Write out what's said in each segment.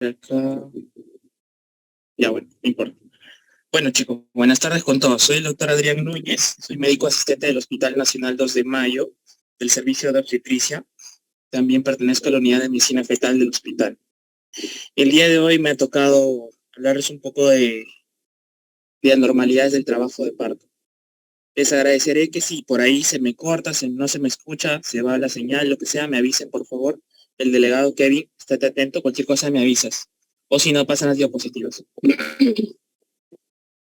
Acá. Ya, bueno, no importa. Bueno, chicos, buenas tardes con todos. Soy el doctor Adrián Núñez, soy médico asistente del Hospital Nacional 2 de Mayo, del Servicio de Obstetricia. También pertenezco a la unidad de medicina fetal del hospital. El día de hoy me ha tocado hablarles un poco de anormalidades del trabajo de parto. Les agradeceré que si por ahí se me corta, no se me escucha, se va la señal, lo que sea, me avisen, por favor. El delegado Kevin, estate atento, cualquier cosa me avisas. O si no, pasan las diapositivas.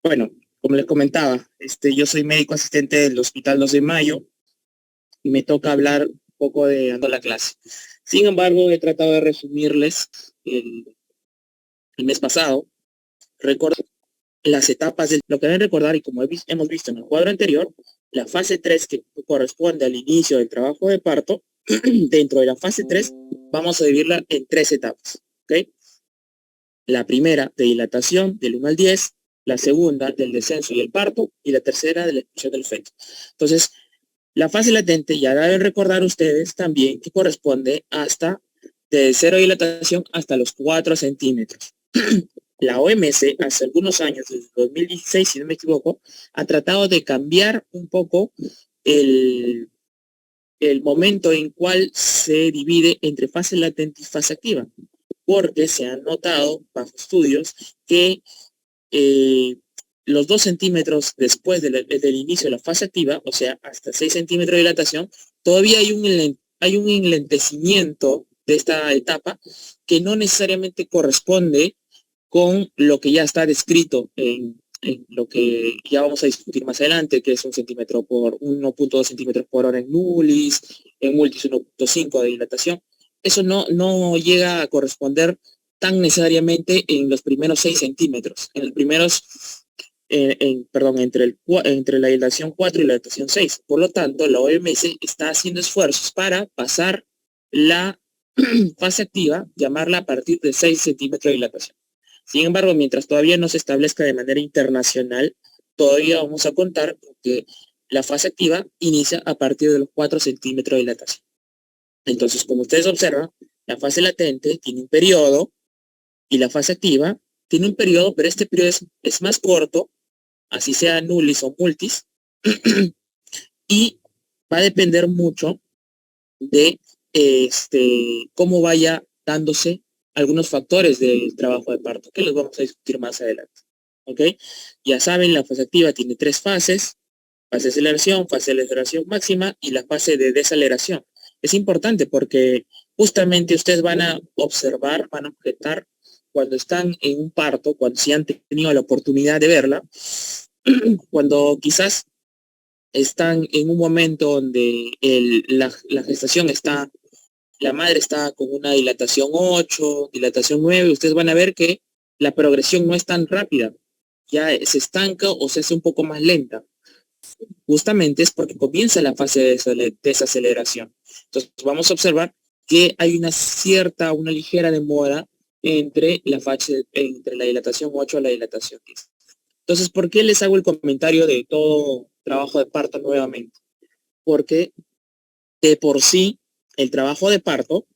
Bueno, como les comentaba, yo soy médico asistente del Hospital 2 de Mayo y me toca hablar un poco de dando la clase. Sin embargo, he tratado de resumirles el mes pasado. Recuerdo las etapas de lo que deben recordar y como hemos visto en el cuadro anterior, la fase 3 que corresponde al inicio del trabajo de parto, dentro de la fase 3 vamos a dividirla en 3 etapas. ¿Ok? La primera de dilatación del 1 al 10, la segunda del descenso y el parto, y la tercera de la expulsión del feto. Entonces, la fase latente ya deben recordar ustedes también que corresponde hasta de 0 dilatación hasta los 4 centímetros. La OMS, hace algunos años, desde 2016, si no me equivoco, ha tratado de cambiar un poco el, el momento en cual se divide entre fase latente y fase activa, porque se han notado, bajo estudios, que los 2 centímetros después del inicio de la fase activa, o sea, hasta 6 centímetros de dilatación, todavía hay un enlentecimiento de esta etapa que no necesariamente corresponde con lo que ya está descrito en lo que ya vamos a discutir más adelante, que es 1.2 centímetros por hora en nullis, en multis 1.5 de dilatación. Eso no llega a corresponder tan necesariamente en los primeros 6 centímetros, en los primeros, perdón, entre la dilatación 4 y la dilatación 6. Por lo tanto, la OMS está haciendo esfuerzos para pasar la fase activa, llamarla a partir de 6 centímetros de dilatación. Sin embargo, mientras todavía no se establezca de manera internacional, todavía vamos a contar que la fase activa inicia a partir de los 4 centímetros de dilatación. Entonces, como ustedes observan, la fase latente tiene un periodo y la fase activa tiene un periodo, pero este periodo es más corto, así sea nullis o multis, y va a depender mucho de cómo vaya dándose algunos factores del trabajo de parto, que los vamos a discutir más adelante. ¿Ok? Ya saben, la fase activa tiene 3 fases: fase de aceleración máxima y la fase de desaceleración. Es importante porque justamente ustedes van a observar, van a objetar cuando están en un parto, cuando sí han tenido la oportunidad de verla, cuando quizás están en un momento donde la gestación está, la madre está con una dilatación 8, dilatación 9, ustedes van a ver que la progresión no es tan rápida, ya se estanca o se hace un poco más lenta. Justamente es porque comienza la fase de desaceleración. Entonces vamos a observar que hay una ligera demora entre entre la dilatación 8 a la dilatación 10. Entonces, ¿por qué les hago el comentario de todo trabajo de parto nuevamente? Porque de por sí el trabajo de parto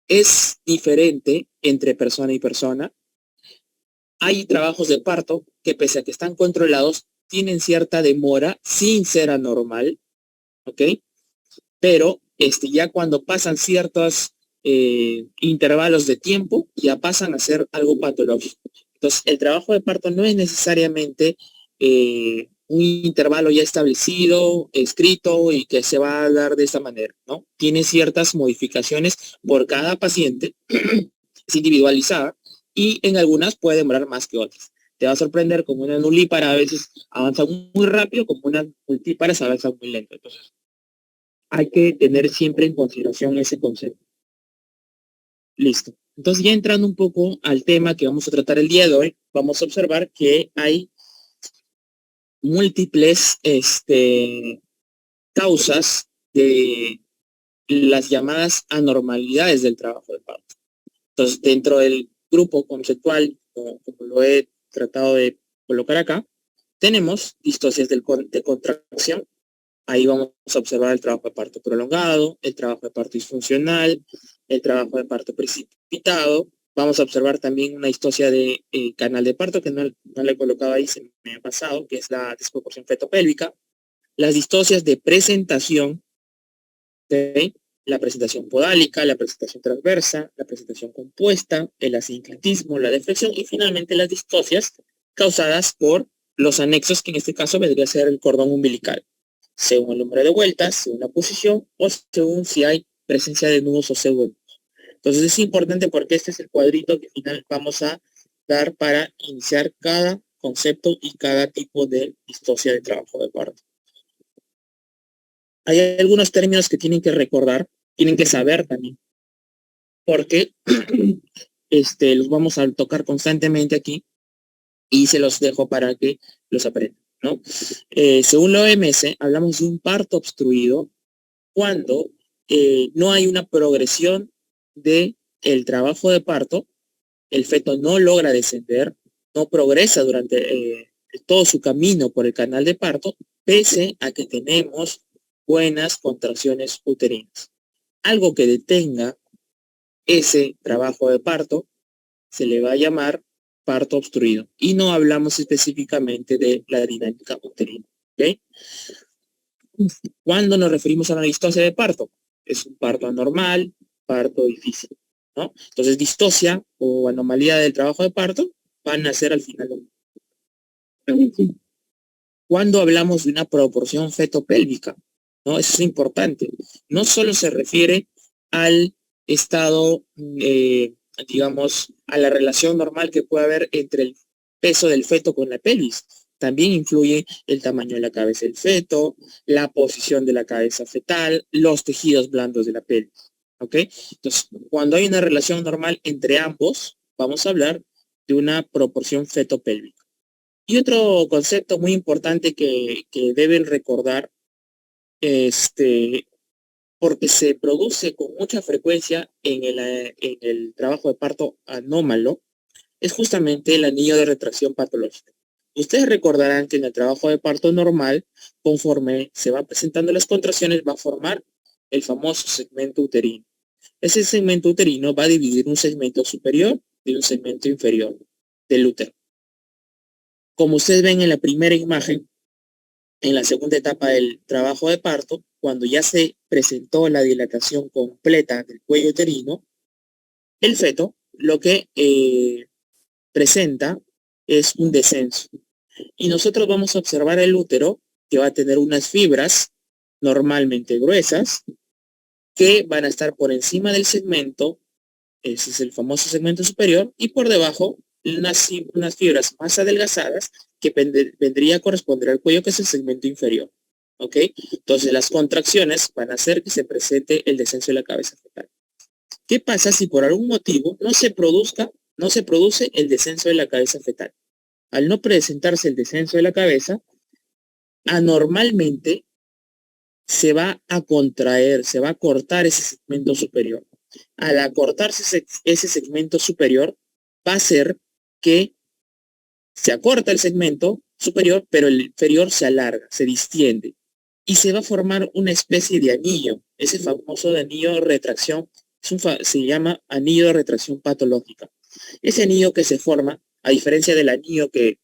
es diferente entre persona y persona. Hay trabajos de parto que, pese a que están controlados, tienen cierta demora sin ser anormal, ¿ok? Pero ya cuando pasan ciertos intervalos de tiempo, ya pasan a ser algo patológico. Entonces, el trabajo de parto no es necesariamente un intervalo ya establecido, escrito y que se va a dar de esta manera, ¿no? Tiene ciertas modificaciones por cada paciente, es individualizada, y en algunas puede demorar más que otras. Te va a sorprender como una nulípara a veces avanza muy rápido, como una multípara se avanza muy lento. Entonces, hay que tener siempre en consideración ese concepto. Listo. Entonces, ya entrando un poco al tema que vamos a tratar el día de hoy, vamos a observar que hay múltiples causas de las llamadas anormalidades del trabajo de parto. Entonces, dentro del grupo conceptual, como lo he tratado de colocar acá, tenemos distocias de contracción, Ahí vamos a observar el trabajo de parto prolongado, el trabajo de parto disfuncional, el trabajo de parto precipitado. Vamos a observar también una distocia de canal de parto, que no le he colocado ahí, se me ha pasado, que es la desproporción fetopélvica. Las distocias de presentación, ¿okay? La presentación podálica, la presentación transversa, la presentación compuesta, el asinclitismo, la deflexión y finalmente las distocias causadas por los anexos, que en este caso vendría a ser el cordón umbilical, según el número de vueltas, según la posición o según si hay presencia de nudos o pseudonudos. Entonces es importante porque este es el cuadrito que al final vamos a dar para iniciar cada concepto y cada tipo de distocia de trabajo de parto. Hay algunos términos que tienen que recordar, tienen que saber también, porque los vamos a tocar constantemente aquí y se los dejo para que los aprendan, ¿no? Según la OMS, hablamos de un parto obstruido cuando no hay una progresión de el trabajo de parto, el feto no logra descender, no progresa durante todo su camino por el canal de parto, pese a que tenemos buenas contracciones uterinas. Algo que detenga ese trabajo de parto se le va a llamar parto obstruido. Y no hablamos específicamente de la dinámica uterina. ¿Okay? ¿Cuándo nos referimos a la distocia de parto? Es un parto anormal, parto difícil, ¿no? Entonces, distocia o anomalía del trabajo de parto van a ser al final. Cuando hablamos de una proporción fetopélvica, ¿no? Eso es importante. No solo se refiere al estado, digamos, a la relación normal que puede haber entre el peso del feto con la pelvis. También influye el tamaño de la cabeza del feto, la posición de la cabeza fetal, los tejidos blandos de la pelvis. ¿Ok? Entonces, cuando hay una relación normal entre ambos, vamos a hablar de una proporción fetopélvica. Y otro concepto muy importante que deben recordar, porque se produce con mucha frecuencia en el trabajo de parto anómalo, es justamente el anillo de retracción patológica. Ustedes recordarán que en el trabajo de parto normal, conforme se va presentando las contracciones, va a formar el famoso segmento uterino. Ese segmento uterino va a dividir un segmento superior de un segmento inferior del útero. Como ustedes ven en la primera imagen, en la segunda etapa del trabajo de parto, cuando ya se presentó la dilatación completa del cuello uterino, el feto lo que presenta es un descenso. Y nosotros vamos a observar el útero, que va a tener unas fibras normalmente gruesas, que van a estar por encima del segmento, ese es el famoso segmento superior, y por debajo unas fibras más adelgazadas que vendría a corresponder al cuello, que es el segmento inferior. ¿Ok? Entonces las contracciones van a hacer que se presente el descenso de la cabeza fetal. ¿Qué pasa si por algún motivo no se produce el descenso de la cabeza fetal? Al no presentarse el descenso de la cabeza, anormalmente se va a contraer, se va a cortar ese segmento superior. Al acortarse ese segmento superior, va a hacer que se acorta el segmento superior, pero el inferior se alarga, se distiende. Y se va a formar una especie de anillo. Ese famoso de anillo de retracción se llama anillo de retracción patológica. Ese anillo que se forma, a diferencia del anillo que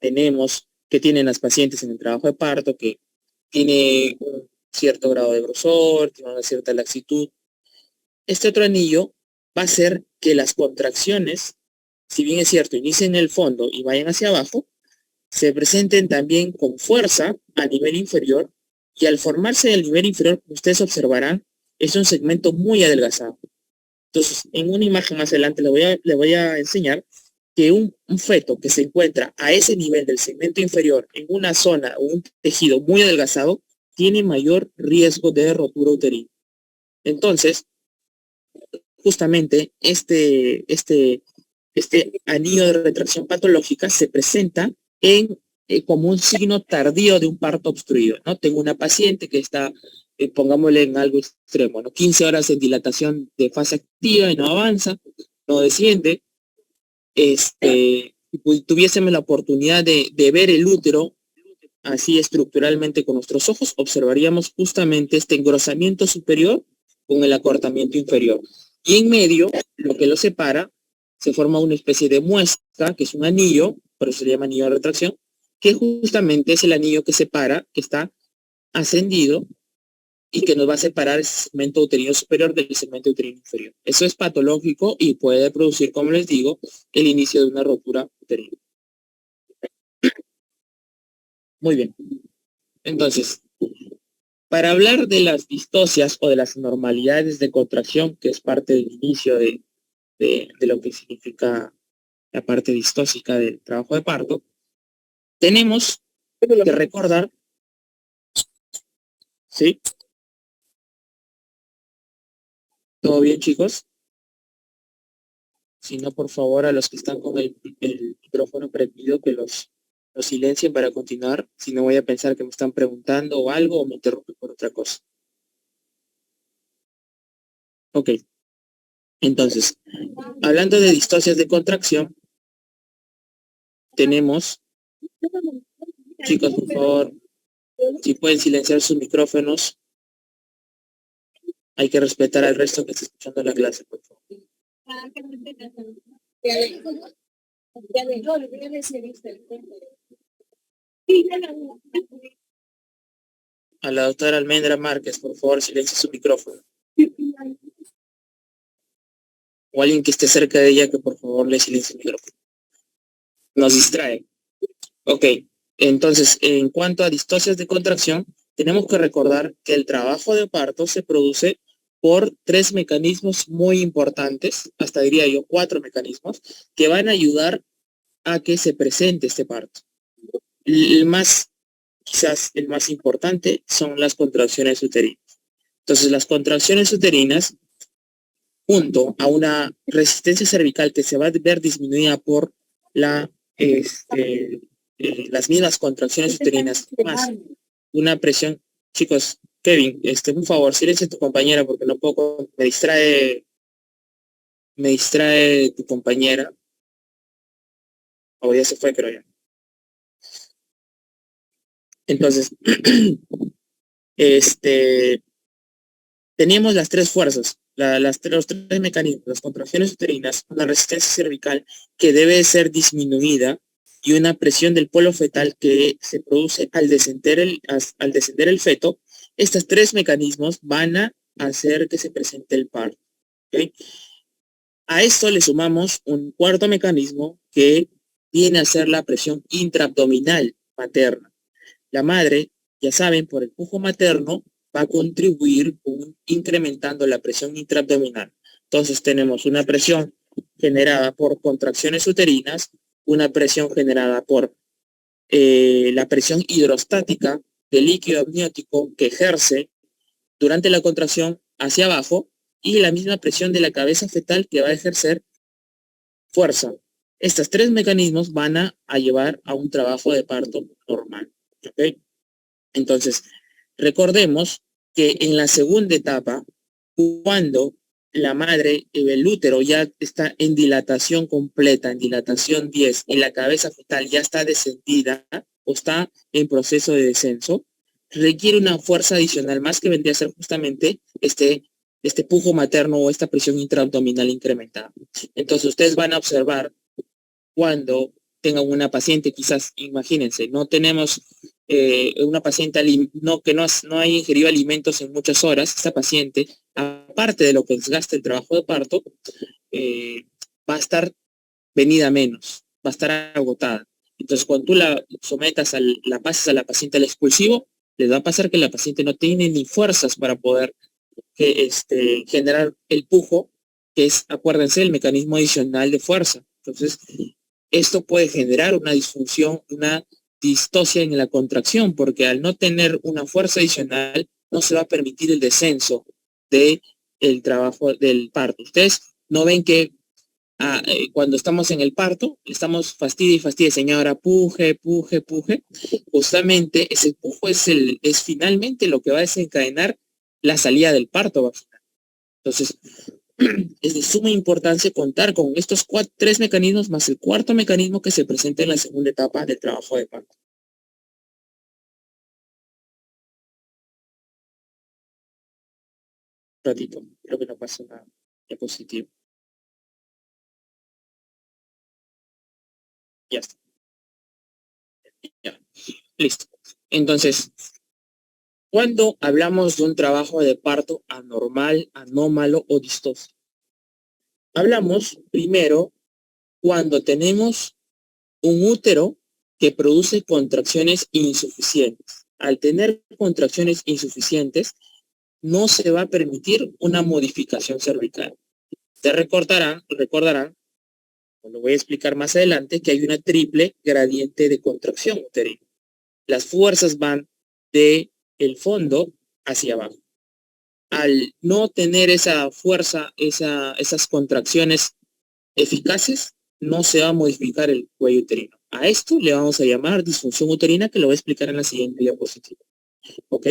tienen las pacientes en el trabajo de parto, que tiene un cierto grado de grosor, tiene una cierta laxitud, este otro anillo va a hacer que las contracciones, si bien es cierto, inicien en el fondo y vayan hacia abajo, se presenten también con fuerza a nivel inferior, y al formarse el nivel inferior, ustedes observarán, es un segmento muy adelgazado. Entonces, en una imagen más adelante le voy a enseñar que un feto que se encuentra a ese nivel del segmento inferior en una zona o un tejido muy adelgazado tiene mayor riesgo de rotura uterina. Entonces, justamente este anillo de retracción patológica se presenta como un signo tardío de un parto obstruido, ¿no? Tengo una paciente que está, pongámosle en algo extremo, ¿no? 15 horas en dilatación de fase activa y no avanza, no desciende. Si tuviésemos la oportunidad de ver el útero así estructuralmente con nuestros ojos, observaríamos justamente este engrosamiento superior con el acortamiento inferior. Y en medio, lo que lo separa, se forma una especie de muesca, que es un anillo, por eso se llama anillo de retracción, que justamente es el anillo que separa, que está ascendido y que nos va a separar el segmento uterino superior del segmento uterino inferior. Eso es patológico y puede producir, como les digo, el inicio de una rotura uterina. Muy bien. Entonces, para hablar de las distocias o de las anormalidades de contracción, que es parte del inicio de lo que significa la parte distóxica del trabajo de parto, tenemos que recordar, ¿sí? ¿Todo bien, chicos? Si no, por favor, a los que están con el micrófono prendido, que los silencien para continuar. Si no, voy a pensar que me están preguntando o algo o me interrumpen por otra cosa. Ok. Entonces, hablando de distocias de contracción, tenemos, chicos, por favor, si pueden silenciar sus micrófonos, hay que respetar al resto que está escuchando la clase, por favor. A la doctora Almendra Márquez, por favor, silencie su micrófono. O alguien que esté cerca de ella que por favor le silencie el micrófono. Nos distrae. Ok, entonces, en cuanto a distocias de contracción, tenemos que recordar que el trabajo de parto se produce por 3 mecanismos muy importantes, hasta diría yo 4 mecanismos, que van a ayudar a que se presente este parto. Quizás el más importante, son las contracciones uterinas. Entonces, las contracciones uterinas, junto a una resistencia cervical que se va a ver disminuida por las mismas contracciones uterinas, más una presión. Chicos, Kevin, un favor, silencia a tu compañera porque no puedo, me distrae tu compañera. O ya se fue, creo ya. Entonces, teníamos las 3 fuerzas, los 3 mecanismos, las contracciones uterinas, una resistencia cervical que debe ser disminuida y una presión del polo fetal que se produce al descender el feto. Estos 3 mecanismos van a hacer que se presente el parto. ¿Okay? A esto le sumamos un cuarto mecanismo que viene a ser la presión intraabdominal materna. La madre, ya saben, por el pujo materno, va a contribuir incrementando la presión intraabdominal. Entonces tenemos una presión generada por contracciones uterinas, una presión generada por la presión hidrostática del líquido amniótico que ejerce durante la contracción hacia abajo y la misma presión de la cabeza fetal que va a ejercer fuerza. Estos 3 mecanismos van a llevar a un trabajo de parto normal. ¿Okay? Entonces, recordemos que en la segunda etapa, cuando la madre, el útero ya está en dilatación completa, en dilatación 10, y la cabeza fetal ya está descendida o está en proceso de descenso, requiere una fuerza adicional más que vendría a ser justamente este pujo materno o esta presión intraabdominal incrementada. Entonces, ustedes van a observar cuando tengan una paciente, quizás, imagínense, no tenemos una paciente que no haya ingerido alimentos en muchas horas. Esta paciente, aparte de lo que desgasta el trabajo de parto, va a estar venida menos, va a estar agotada. Entonces, cuando tú la sometas, la pases a la paciente al expulsivo, les va a pasar que la paciente no tiene ni fuerzas para poder generar el pujo, que es, acuérdense, el mecanismo adicional de fuerza. Entonces, esto puede generar una disfunción, una distocia en la contracción, porque al no tener una fuerza adicional, no se va a permitir el descenso del trabajo del parto. Ustedes no ven que cuando estamos en el parto, estamos fastidia y fastidia, señora, puje, puje, puje. Justamente ese pujo es finalmente lo que va a desencadenar la salida del parto vaginal. Entonces, es de suma importancia contar con estos 3 mecanismos más el cuarto mecanismo que se presenta en la segunda etapa del trabajo de parto. ratito, creo que no pasa una diapositiva. Ya está. Ya. Listo. Entonces, cuando hablamos de un trabajo de parto anormal, anómalo o distóxico, hablamos primero cuando tenemos un útero que produce contracciones insuficientes. Al tener contracciones insuficientes, no se va a permitir una modificación cervical. Te recordarán, lo voy a explicar más adelante, que hay una triple gradiente de contracción uterina. Las fuerzas van de el fondo hacia abajo. Al no tener esa fuerza, esas contracciones eficaces, no se va a modificar el cuello uterino. A esto le vamos a llamar disfunción uterina, que lo voy a explicar en la siguiente diapositiva. ¿Ok?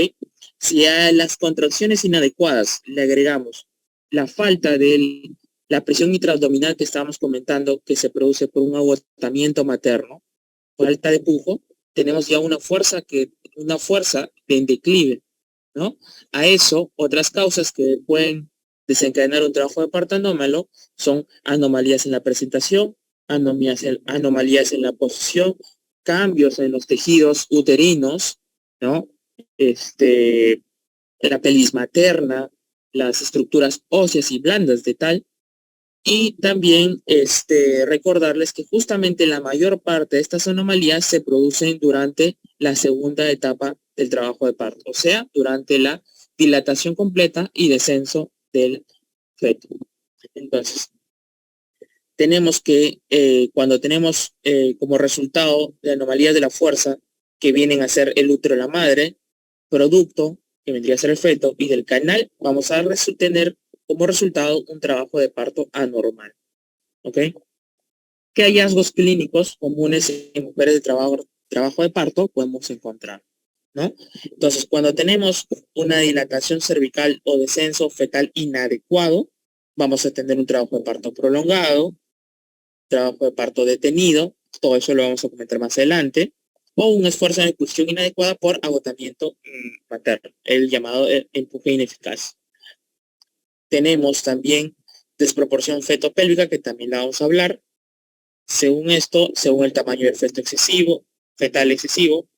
Si a las contracciones inadecuadas le agregamos la falta de la presión intraabdominal que estábamos comentando, que se produce por un agotamiento materno, falta de pujo, tenemos ya una fuerza en declive, ¿no? A eso, otras causas que pueden desencadenar un trabajo de parto anómalo son anomalías en la presentación, anomalías en la posición, cambios en los tejidos uterinos, ¿no? La pelvis materna, las estructuras óseas y blandas de tal. Y también recordarles que justamente la mayor parte de estas anomalías se producen durante la segunda etapa del trabajo de parto, o sea, durante la dilatación completa y descenso del feto. Entonces, tenemos que, cuando tenemos como resultado de anomalías de la fuerza, que vienen a ser el útero de la madre, producto, que vendría a ser el feto, y del canal, vamos a tener como resultado un trabajo de parto anormal. ¿Ok? ¿Qué hallazgos clínicos comunes en mujeres de trabajo de parto podemos encontrar? ¿No? Entonces, cuando tenemos una dilatación cervical o descenso fetal inadecuado, vamos a tener un trabajo de parto prolongado, trabajo de parto detenido, todo eso lo vamos a comentar más adelante, o un esfuerzo de expulsión inadecuada por agotamiento materno, el llamado empuje ineficaz. Tenemos también desproporción feto-pélvica, que también la vamos a hablar. Según esto, según el tamaño del fetal excesivo,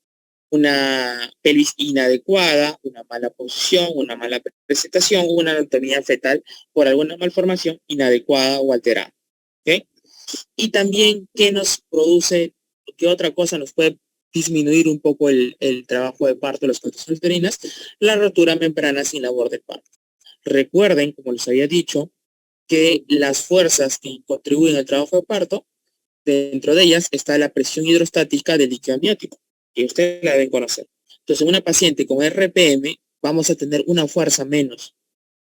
una pelvis inadecuada, una mala posición, una mala presentación, una anatomía fetal por alguna malformación inadecuada o alterada. ¿Okay? Y también, ¿qué nos produce, qué otra cosa nos puede disminuir un poco el trabajo de parto de las contracciones uterinas? La rotura membrana sin labor de parto. Recuerden, como les había dicho, que las fuerzas que contribuyen al trabajo de parto, dentro de ellas está la presión hidrostática del líquido amniótico, que ustedes la deben conocer. Entonces, en una paciente con RPM vamos a tener una fuerza menos,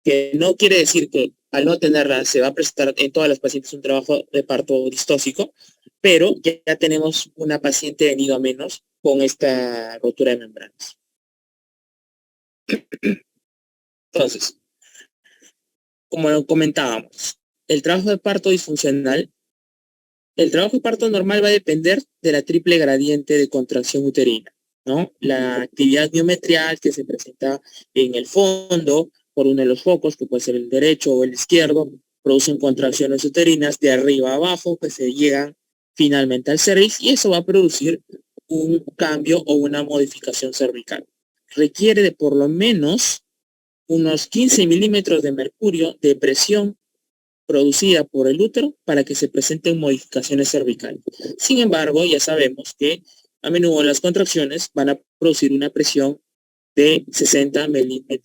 que no quiere decir que al no tenerla se va a presentar en todas las pacientes un trabajo de parto distóxico, pero ya tenemos una paciente venido a menos con esta rotura de membranas. Entonces, como comentábamos, el trabajo de parto disfuncional, el trabajo de parto normal va a depender de la triple gradiente de contracción uterina, ¿no? La actividad miometrial que se presenta en el fondo por uno de los focos, que puede ser el derecho o el izquierdo, producen contracciones uterinas de arriba a abajo que se llegan finalmente al cervix, y eso va a producir un cambio o una modificación cervical. Requiere de por lo menos unos 15 milímetros de mercurio de presión producida por el útero para que se presenten modificaciones cervicales. Sin embargo, ya sabemos que a menudo las contracciones van a producir una presión de 60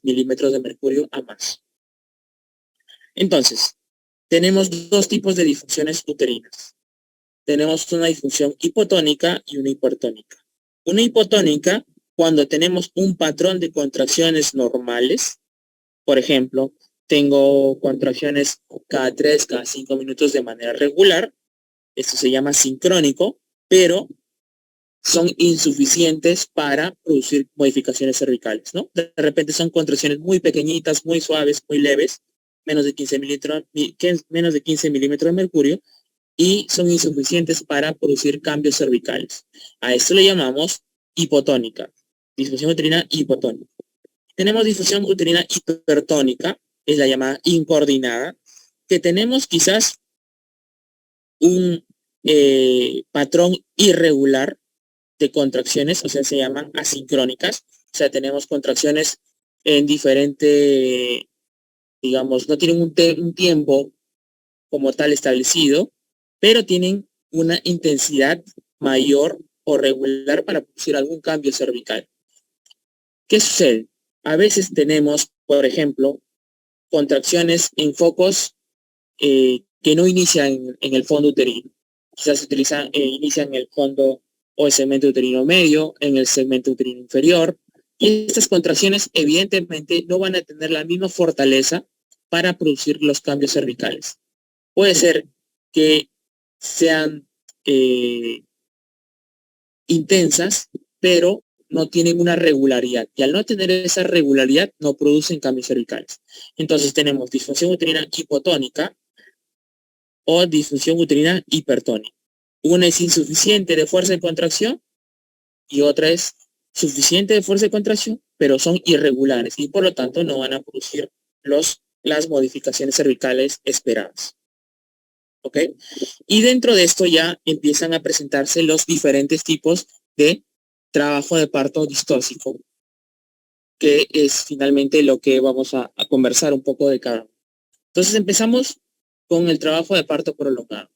milímetros de mercurio a más. Entonces, tenemos dos tipos de disfunciones uterinas. Tenemos una disfunción hipotónica y una hipertónica. Una hipotónica, cuando tenemos un patrón de contracciones normales, por ejemplo, tengo contracciones cada 3, cada 5 minutos de manera regular. Esto se llama sincrónico, pero son insuficientes para producir modificaciones cervicales, ¿no? De repente son contracciones muy pequeñitas, muy suaves, muy leves, menos de 15 milímetros de mercurio, y son insuficientes para producir cambios cervicales. A esto le llamamos hipotónica, disfunción uterina hipotónica. Tenemos disfunción uterina hipertónica, es la llamada incoordinada, que tenemos quizás un patrón irregular de contracciones, o sea, se llaman asincrónicas. O sea, tenemos contracciones en diferente, digamos, no tienen un tiempo como tal establecido, pero tienen una intensidad mayor o regular para producir algún cambio cervical. ¿Qué sucede? A veces tenemos, por ejemplo, contracciones en focos que no inician en el fondo uterino. Quizás inician en el fondo o el segmento uterino medio, en el segmento uterino inferior. Y estas contracciones evidentemente no van a tener la misma fortaleza para producir los cambios cervicales. Puede ser que sean intensas, pero no tienen una regularidad. Y al no tener esa regularidad, no producen cambios cervicales. Entonces tenemos disfunción uterina hipotónica o disfunción uterina hipertónica. Una es insuficiente de fuerza de contracción y otra es suficiente de fuerza de contracción, pero son irregulares y por lo tanto no van a producir las modificaciones cervicales esperadas. ¿Ok? Y dentro de esto ya empiezan a presentarse los diferentes tipos de trabajo de parto distóxico, que es finalmente lo que vamos a conversar un poco de cada uno. Entonces empezamos con el trabajo de parto prolongado.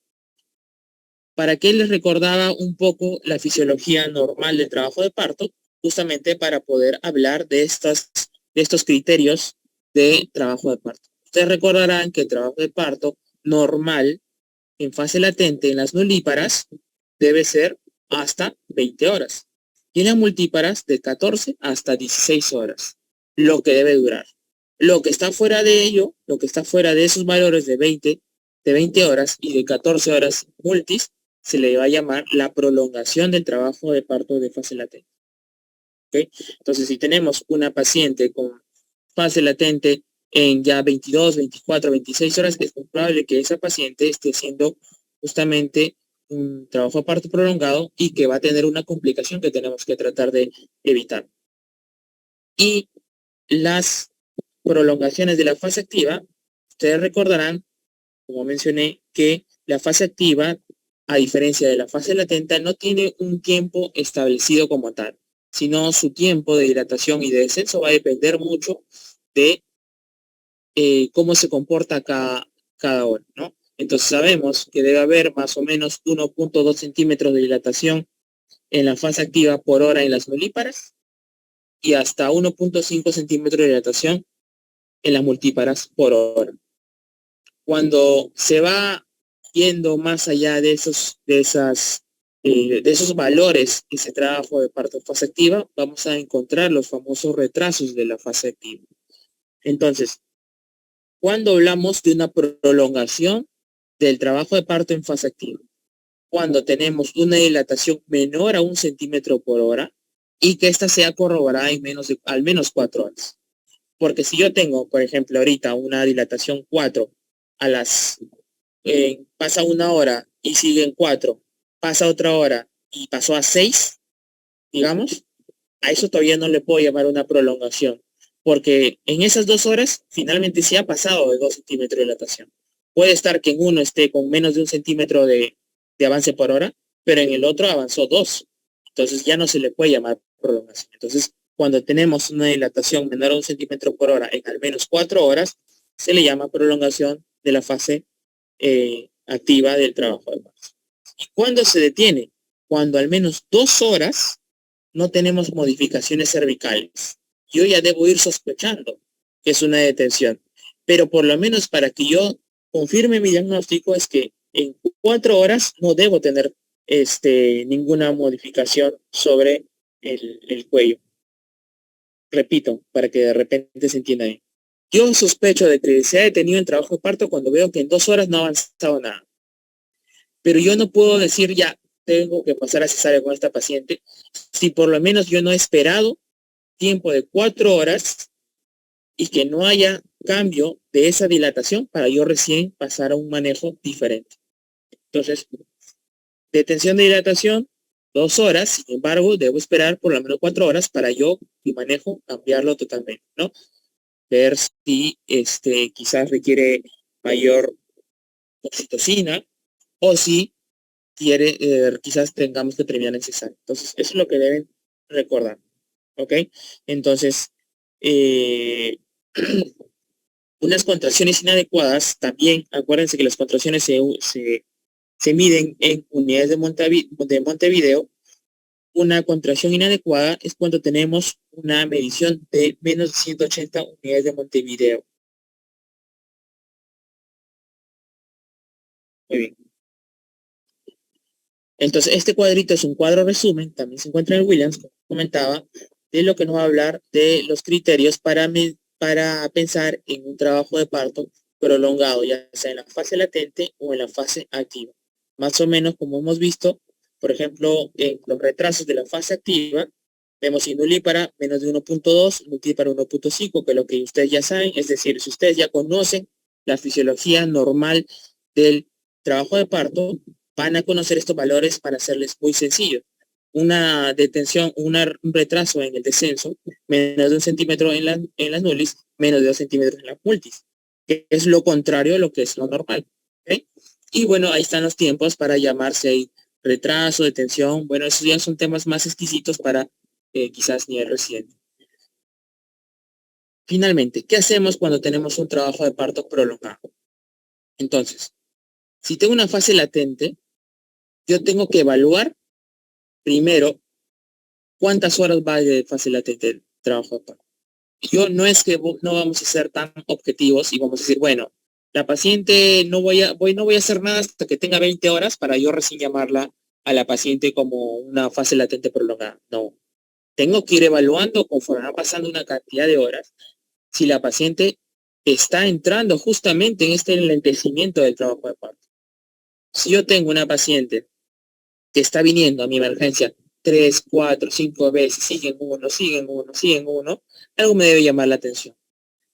¿Para qué les recordaba un poco la fisiología normal del trabajo de parto? Justamente para poder hablar de estos criterios de trabajo de parto. Ustedes recordarán que el trabajo de parto normal en fase latente en las nulíparas debe ser hasta 20 horas y en las multíparas de 14 hasta 16 horas, lo que debe durar. Lo que está fuera de ello, lo que está fuera de esos valores de 20 horas y de 14 horas multis, se le va a llamar la prolongación del trabajo de parto de fase latente. ¿Okay? Entonces, si tenemos una paciente con fase latente en ya 22, 24, 26 horas, es muy probable que esa paciente esté haciendo justamente un trabajo de parto prolongado y que va a tener una complicación que tenemos que tratar de evitar. Y las prolongaciones de la fase activa, ustedes recordarán, como mencioné, que la fase activa, a diferencia de la fase latente, no tiene un tiempo establecido como tal, sino su tiempo de dilatación y de descenso va a depender mucho de cómo se comporta cada hora, ¿no? Entonces sabemos que debe haber más o menos 1.2 centímetros de dilatación en la fase activa por hora en las nulíparas y hasta 1.5 centímetros de dilatación en las multíparas por hora. Cuando se va yendo más allá de esos valores que se trabajo de parto en fase activa, vamos a encontrar los famosos retrasos de la fase activa. Entonces, cuando hablamos de una prolongación del trabajo de parto en fase activa, cuando tenemos una dilatación menor a 1 centímetro por hora y que ésta sea corroborada en al menos 4 horas. Porque si yo tengo, por ejemplo, ahorita una dilatación 4 pasa 1 hora y sigue en 4, pasa otra hora y pasó a 6, digamos, a eso todavía no le puedo llamar una prolongación, porque en esas 2 horas finalmente se ha pasado de 2 centímetros de dilatación. Puede estar que en uno esté con menos de 1 centímetro de avance por hora, pero en el otro avanzó 2. Entonces ya no se le puede llamar prolongación. Entonces, cuando tenemos una dilatación menor a 1 centímetro por hora en al menos 4 horas, se le llama prolongación de la fase activa del trabajo de parto. ¿Y cuándo se detiene? Cuando al menos 2 horas no tenemos modificaciones cervicales. Yo ya debo ir sospechando que es una detención. Pero por lo menos para que yo confirme mi diagnóstico es que en 4 horas no debo tener ninguna modificación sobre el cuello. Repito, para que de repente se entienda bien. Yo sospecho de que se ha detenido el trabajo de parto cuando veo que en 2 horas no ha avanzado nada. Pero yo no puedo decir ya tengo que pasar a cesárea con esta paciente si por lo menos yo no he esperado tiempo de 4 horas y que no haya cambio de esa dilatación para yo recién pasar a un manejo diferente. Entonces, detención de dilatación, 2 horas, sin embargo, debo esperar por lo menos 4 horas para yo, mi manejo, cambiarlo totalmente, ¿no? ver si quizás requiere mayor oxitocina o si quiere, quizás tengamos que terminar en cesárea. Entonces, eso es lo que deben recordar, ¿ok? Entonces, eh, unas contracciones inadecuadas, también acuérdense que las contracciones se miden en unidades de Montevideo. Una contracción inadecuada es cuando tenemos una medición de menos de 180 unidades de Montevideo. Muy bien. Entonces, este cuadrito es un cuadro resumen, también se encuentra en Williams, como comentaba, de lo que nos va a hablar de los criterios para pensar en un trabajo de parto prolongado, ya sea en la fase latente o en la fase activa. Más o menos, como hemos visto, por ejemplo, en los retrasos de la fase activa, vemos indulípara menos de 1.2, multípara 1.5, que es lo que ustedes ya saben, es decir, si ustedes ya conocen la fisiología normal del trabajo de parto, van a conocer estos valores para hacerles muy sencillo. Una detención, un retraso en el descenso, menos de 1 centímetro en las nulis, menos de 2 centímetros en las multis, que es lo contrario a lo que es lo normal. ¿Okay? Y bueno, ahí están los tiempos para llamarse retraso, detención. Bueno, esos ya son temas más exquisitos para quizás nivel residente. Finalmente, ¿qué hacemos cuando tenemos un trabajo de parto prolongado? Entonces, si tengo una fase latente, yo tengo que evaluar primero cuántas horas va de fase latente el trabajo de parto. Yo no es que no vamos a ser tan objetivos y vamos a decir, bueno, la paciente no voy a hacer nada hasta que tenga 20 horas para yo recién llamarla a la paciente como una fase latente prolongada. No, tengo que ir evaluando conforme va pasando una cantidad de horas si la paciente está entrando justamente en este enlentecimiento del trabajo de parto. Si yo tengo una paciente que está viniendo a mi emergencia 3, 4, 5 veces, siguen uno, algo me debe llamar la atención.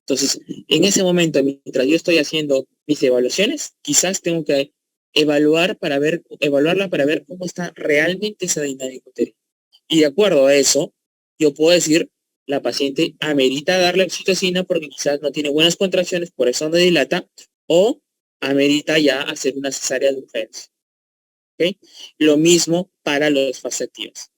Entonces, en ese momento, mientras yo estoy haciendo mis evaluaciones, quizás tengo que evaluarla para ver cómo está realmente esa dinámica uterina. Y de acuerdo a eso, yo puedo decir, la paciente amerita darle oxitocina porque quizás no tiene buenas contracciones, por eso no dilata, o amerita ya hacer una cesárea de urgencia. ¿Okay? Lo mismo para los fases activas.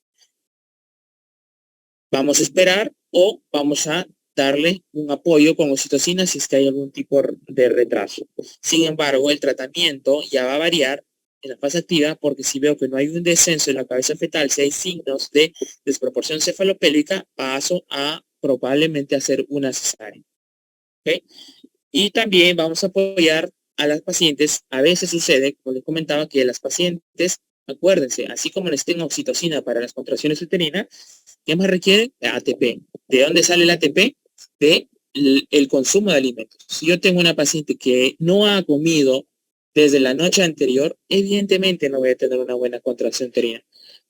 Vamos a esperar o vamos a darle un apoyo con oxitocina si es que hay algún tipo de retraso. Sin embargo, el tratamiento ya va a variar en la fase activa porque si veo que no hay un descenso en la cabeza fetal, si hay signos de desproporción cefalopélvica, paso a probablemente hacer una cesárea. ¿Okay? Y también vamos a apoyar a las pacientes. A veces sucede, como les comentaba, que las pacientes, acuérdense, así como les tengo oxitocina para las contracciones uterinas, ¿qué más requieren? ATP. ¿De dónde sale el ATP? De el consumo de alimentos. Si yo tengo una paciente que no ha comido desde la noche anterior, evidentemente no voy a tener una buena contracción uterina.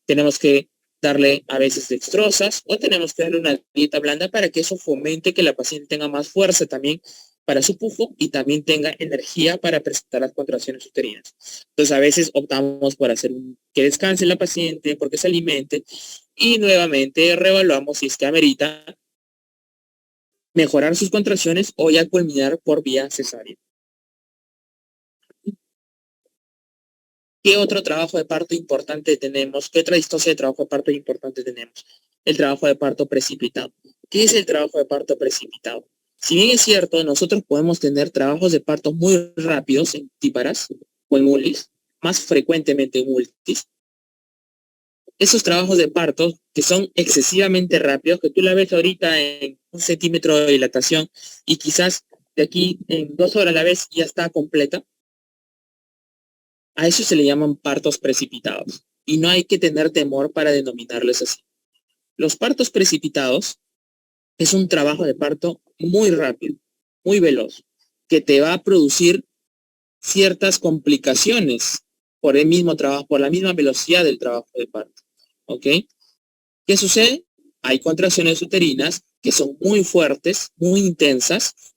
Tenemos que darle a veces dextrosas o tenemos que darle una dieta blanda para que eso fomente que la paciente tenga más fuerza también para su pufo y también tenga energía para presentar las contracciones uterinas. Entonces a veces optamos por hacer que descanse la paciente, porque se alimente y nuevamente reevaluamos si es que amerita mejorar sus contracciones o ya culminar por vía cesárea. ¿Qué otro trabajo de parto importante tenemos? ¿Qué otra distosia de trabajo de parto importante tenemos? El trabajo de parto precipitado. ¿Qué es el trabajo de parto precipitado? Si bien es cierto, nosotros podemos tener trabajos de parto muy rápidos en típaras o en mulis, más frecuentemente en multis. Esos trabajos de parto que son excesivamente rápidos, que tú la ves ahorita en 1 centímetro de dilatación y quizás de aquí en 2 horas la ves ya está completa. A eso se le llaman partos precipitados y no hay que tener temor para denominarles así. Los partos precipitados es un trabajo de parto muy rápido, muy veloz, que te va a producir ciertas complicaciones por el mismo trabajo, por la misma velocidad del trabajo de parto. ¿Ok? ¿Qué sucede? Hay contracciones uterinas que son muy fuertes, muy intensas,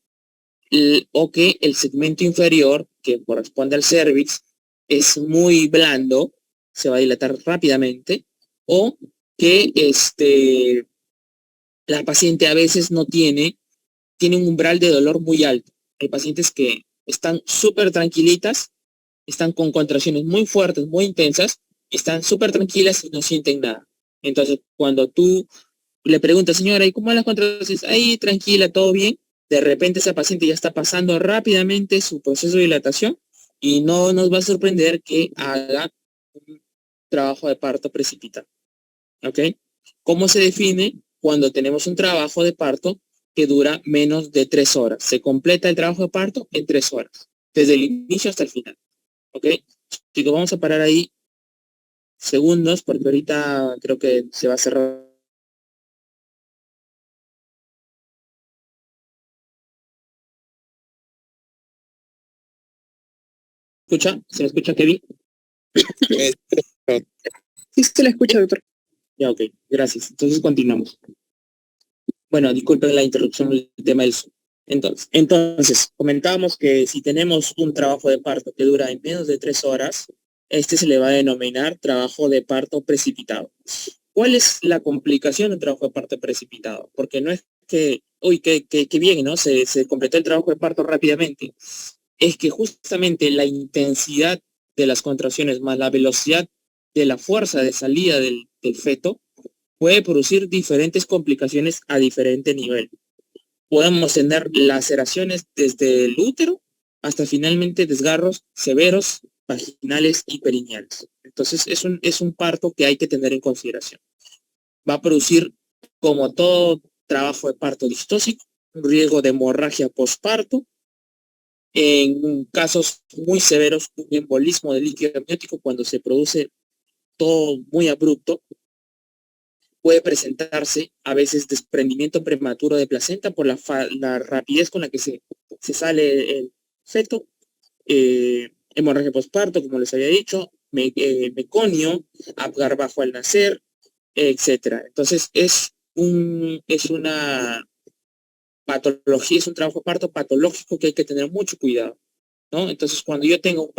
o que el segmento inferior, que corresponde al cervix, es muy blando, se va a dilatar rápidamente, o que la paciente a veces no tiene tienen un umbral de dolor muy alto. Hay pacientes que están súper tranquilitas, están con contracciones muy fuertes, muy intensas, están súper tranquilas y no sienten nada. Entonces, cuando tú le preguntas, señora, ¿y cómo van las contracciones? Ahí, tranquila, todo bien. De repente esa paciente ya está pasando rápidamente su proceso de dilatación y no nos va a sorprender que haga un trabajo de parto precipitado. ¿Ok? ¿Cómo se define cuando tenemos un trabajo de parto que dura menos de 3 horas? Se completa el trabajo de parto en 3 horas, desde el inicio hasta el final. ¿Ok? Chicos, vamos a parar ahí segundos porque ahorita creo que se va a cerrar. ¿Escucha? ¿Se me escucha, Kevin? Sí, se la escucha, doctor. Ya, ok, gracias. Entonces continuamos. Bueno, disculpen la interrupción del tema del Zoom. Entonces, comentábamos que si tenemos un trabajo de parto que dura en menos de 3 horas, este se le va a denominar trabajo de parto precipitado. ¿Cuál es la complicación del trabajo de parto precipitado? Porque no es que, uy, qué bien, ¿no? Se completó el trabajo de parto rápidamente. Es que justamente la intensidad de las contracciones más la velocidad de la fuerza de salida del feto puede producir diferentes complicaciones a diferente nivel. Podemos tener laceraciones desde el útero hasta finalmente desgarros severos, vaginales y perineales. Entonces es un parto que hay que tener en consideración. Va a producir, como todo trabajo de parto distóxico, un riesgo de hemorragia postparto, en casos muy severos, un embolismo de líquido amniótico cuando se produce todo muy abrupto. Puede presentarse a veces desprendimiento prematuro de placenta por la rapidez con la que se sale el feto, hemorragia postparto, como les había dicho, meconio, Apgar bajo al nacer, etcétera. Entonces es una patología, es un trabajo de parto patológico que hay que tener mucho cuidado, ¿no? Entonces, cuando yo tengo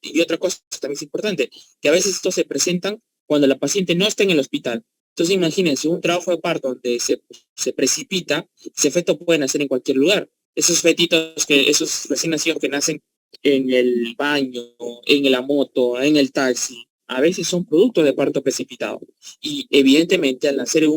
y otra cosa también es importante, que a veces estos se presentan cuando la paciente no está en el hospital. Entonces, imagínense un trabajo de parto donde se precipita, ese feto puede nacer en cualquier lugar. Esos fetitos, esos recién nacidos que nacen en el baño, en la moto, en el taxi, a veces son producto de parto precipitado. Y evidentemente, al nacer en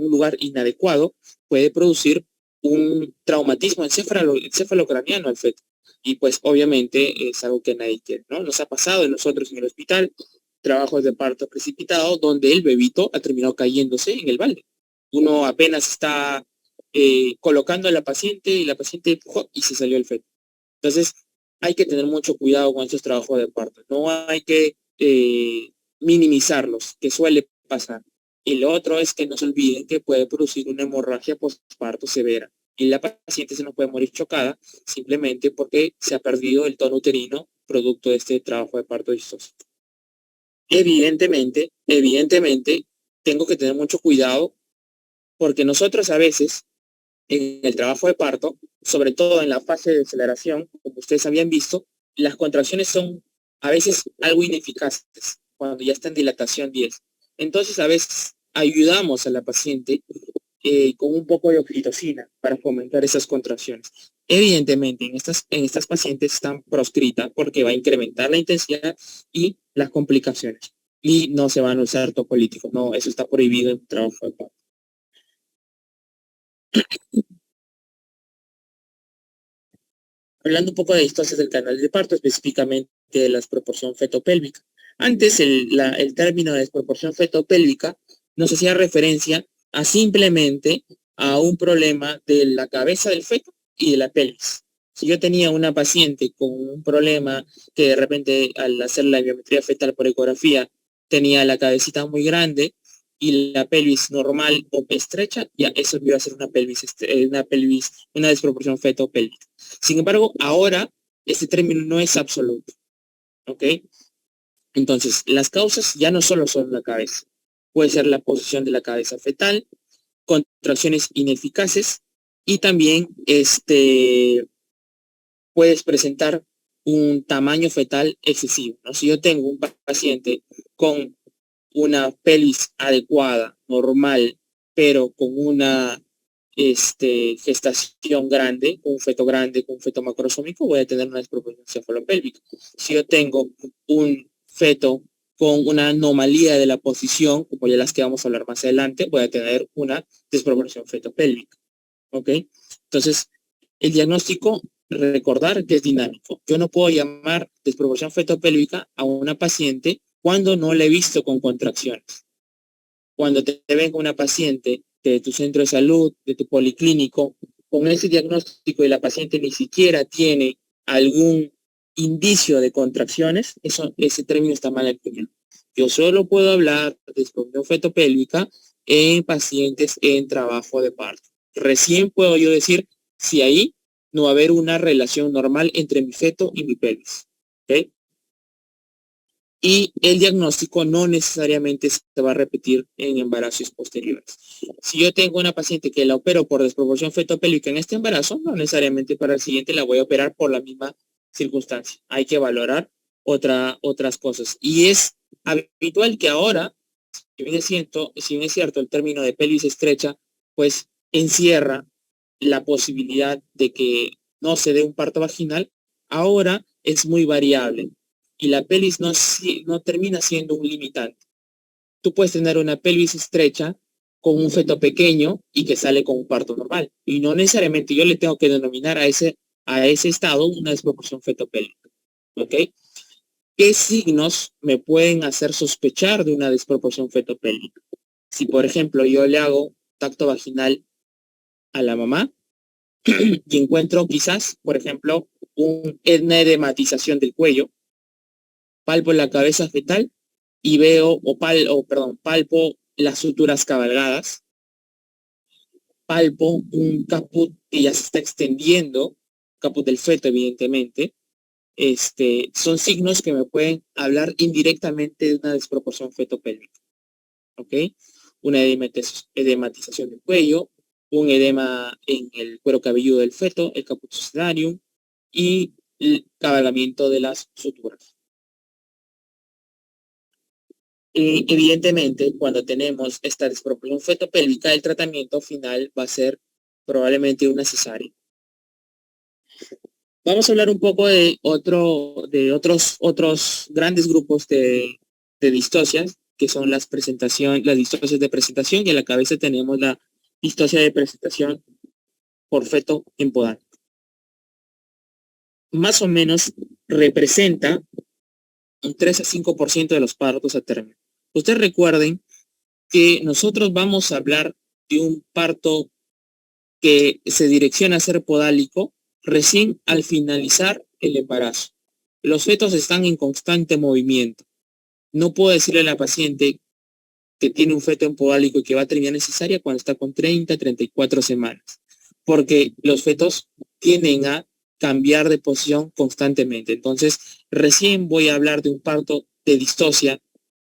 un lugar inadecuado, puede producir un traumatismo encefalocraniano al feto. Y pues obviamente es algo que nadie quiere, ¿no? Nos ha pasado en nosotros en el hospital, trabajos de parto precipitado, donde el bebito ha terminado cayéndose en el balde. Uno apenas está colocando a la paciente y la paciente empujó y se salió el feto. Entonces, hay que tener mucho cuidado con estos trabajos de parto. No hay que minimizarlos, que suele pasar. Y lo otro es que no se olviden que puede producir una hemorragia postparto severa. Y la paciente se nos puede morir chocada simplemente porque se ha perdido el tono uterino producto de este trabajo de parto distóxico. Evidentemente, tengo que tener mucho cuidado porque nosotros a veces en el trabajo de parto, sobre todo en la fase de aceleración, como ustedes habían visto, las contracciones son a veces algo ineficaces cuando ya está en dilatación 10. Entonces a veces ayudamos a la paciente con un poco de oxitocina para fomentar esas contracciones. Evidentemente, en estas pacientes están proscritas porque va a incrementar la intensidad y las complicaciones. Y no se van a usar topolíticos. No, eso está prohibido en el trabajo de parto. Hablando un poco de distosis del canal de parto, específicamente de la desproporción fetopélvica. Antes, el término de desproporción fetopélvica nos hacía referencia a simplemente a un problema de la cabeza del feto y de la pelvis. Si yo tenía una paciente con un problema que de repente al hacer la biometría fetal por ecografía tenía la cabecita muy grande y la pelvis normal o estrecha, ya eso iba a ser una desproporción fetopélvica. Sin embargo, ahora este término no es absoluto, ¿ok? Entonces, las causas ya no solo son la cabeza. Puede ser la posición de la cabeza fetal, contracciones ineficaces y también puedes presentar un tamaño fetal excesivo, ¿no? Si yo tengo un paciente con una pelvis adecuada, normal, pero con una gestación grande, un feto grande con un feto macrosómico, voy a tener una desproporción cefalopélvica. Si yo tengo un feto con una anomalía de la posición, como ya las que vamos a hablar más adelante, voy a tener una desproporción fetopélvica. ¿Ok? Entonces, el diagnóstico, recordar que es dinámico. Yo no puedo llamar desproporción fetopélvica a una paciente cuando no la he visto con contracciones. Cuando te venga una paciente de tu centro de salud, de tu policlínico, con ese diagnóstico y la paciente ni siquiera tiene algún indicio de contracciones, ese término está mal empleado. Yo solo puedo hablar de desproporción fetopélvica en pacientes en trabajo de parto. Recién puedo yo decir si ahí no va a haber una relación normal entre mi feto y mi pelvis. ¿Okay? Y el diagnóstico no necesariamente se va a repetir en embarazos posteriores. Si yo tengo una paciente que la opero por desproporción fetopélvica en este embarazo, no necesariamente para el siguiente la voy a operar por la misma circunstancia. Hay que valorar otras cosas. Y es habitual que ahora, si bien es cierto, el término de pelvis estrecha, pues encierra la posibilidad de que no se dé un parto vaginal, ahora es muy variable y la pelvis no termina siendo un limitante. Tú puedes tener una pelvis estrecha con un feto pequeño y que sale con un parto normal. Y no necesariamente yo le tengo que denominar a ese estado una desproporción fetopélvica. ¿Ok? ¿Qué signos me pueden hacer sospechar de una desproporción fetopélvica? Si, por ejemplo, yo le hago tacto vaginal a la mamá y encuentro quizás, por ejemplo, una edematización del cuello, palpo la cabeza fetal y veo, palpo las suturas cabalgadas, palpo un caput que ya se está extendiendo, caput del feto, evidentemente. Son signos que me pueden hablar indirectamente de una desproporción fetopélvica. ¿Ok? Una edematización del cuello, un edema en el cuero cabelludo del feto, el caput sucedáneo y el cabalgamiento de las suturas. Y evidentemente, cuando tenemos esta desproporción fetopélvica, el tratamiento final va a ser probablemente una cesárea. Vamos a hablar un poco de otros grandes grupos de distocias, que son las distocias de presentación, y en la cabeza tenemos la distocia de presentación por feto empodánico. Más o menos representa un 3 a 5% de los partos a término. Ustedes recuerden que nosotros vamos a hablar de un parto que se direcciona a ser podálico recién al finalizar el embarazo. Los fetos están en constante movimiento. No puedo decirle a la paciente que tiene un feto en podálico y que va a terminar en cesárea cuando está con 34 semanas, porque los fetos tienden a cambiar de posición constantemente. Entonces, recién voy a hablar de un parto de distocia